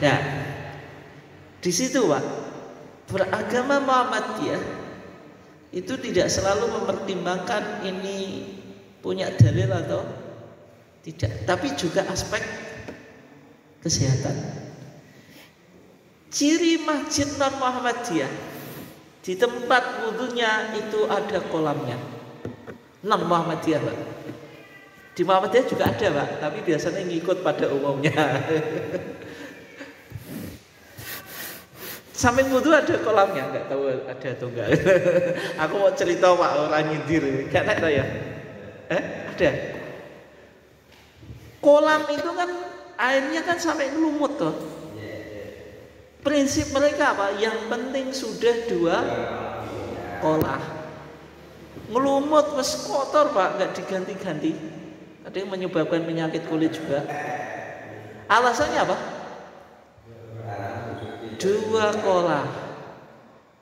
ya. Di situ Pak, beragama Muhammadiyah itu tidak selalu mempertimbangkan ini punya dalil atau tidak, tapi juga aspek kesehatan. Ciri masjid non Muhammadiyah, di tempat wudunya itu ada kolamnya. Non Muhammadiyah Pak. Di Muhammadiyah juga ada Pak, tapi biasanya ngikut pada umumnya. Samping wudu ada kolamnya, nggak tahu ada atau enggak. Aku mau cerita Pak, orang nyindir, nggak tahu ya? Ada. Kolam itu kan airnya kan sampai ngelumut toh. Prinsip mereka apa? Yang penting sudah 2 kolah. Ngelumut wes kotor Pak, nggak diganti-ganti. Ada yang menyebabkan penyakit kulit juga. Alasannya apa? 2 kolah.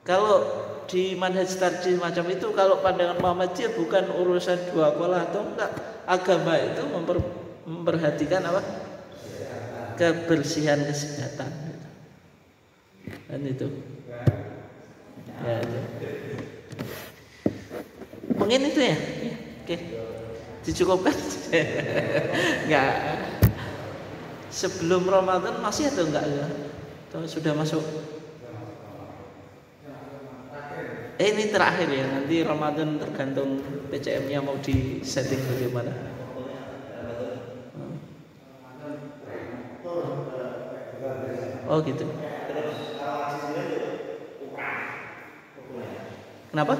Kalau di Manhaj Tarjih macam itu, kalau pandangan Muhammadiyah bukan urusan 2 kolah atau enggak. Agama itu memperhatikan apa? Kebersihan, kesehatan. Dan itu. Ya, itu. Mungkin itu ya. Oke. Dicukupkan. Enggak. Sebelum Ramadan masih atau enggak ya? Atau sudah masuk? Ini terakhir ya, nanti Ramadan tergantung PCM-nya mau di setting bagaimana. Oh gitu. Kenapa?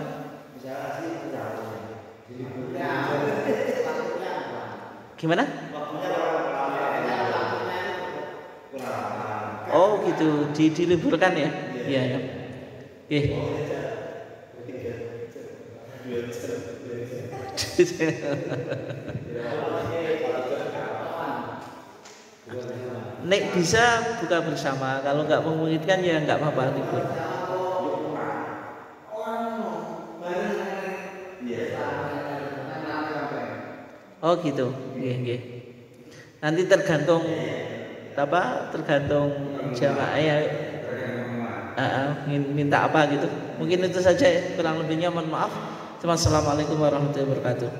Gimana? Oh gitu, diliburkan ya? Iya ya. Oke. Nek bisa buka bersama, kalau nggak memungkinkan ya nggak apa-apa libur. Oh gitu, nggih. Nanti tergantung apa? Tergantung jamaah ya. Minta apa gitu. Mungkin itu saja, kurang lebihnya mohon maaf. Assalamualaikum warahmatullahi wabarakatuh.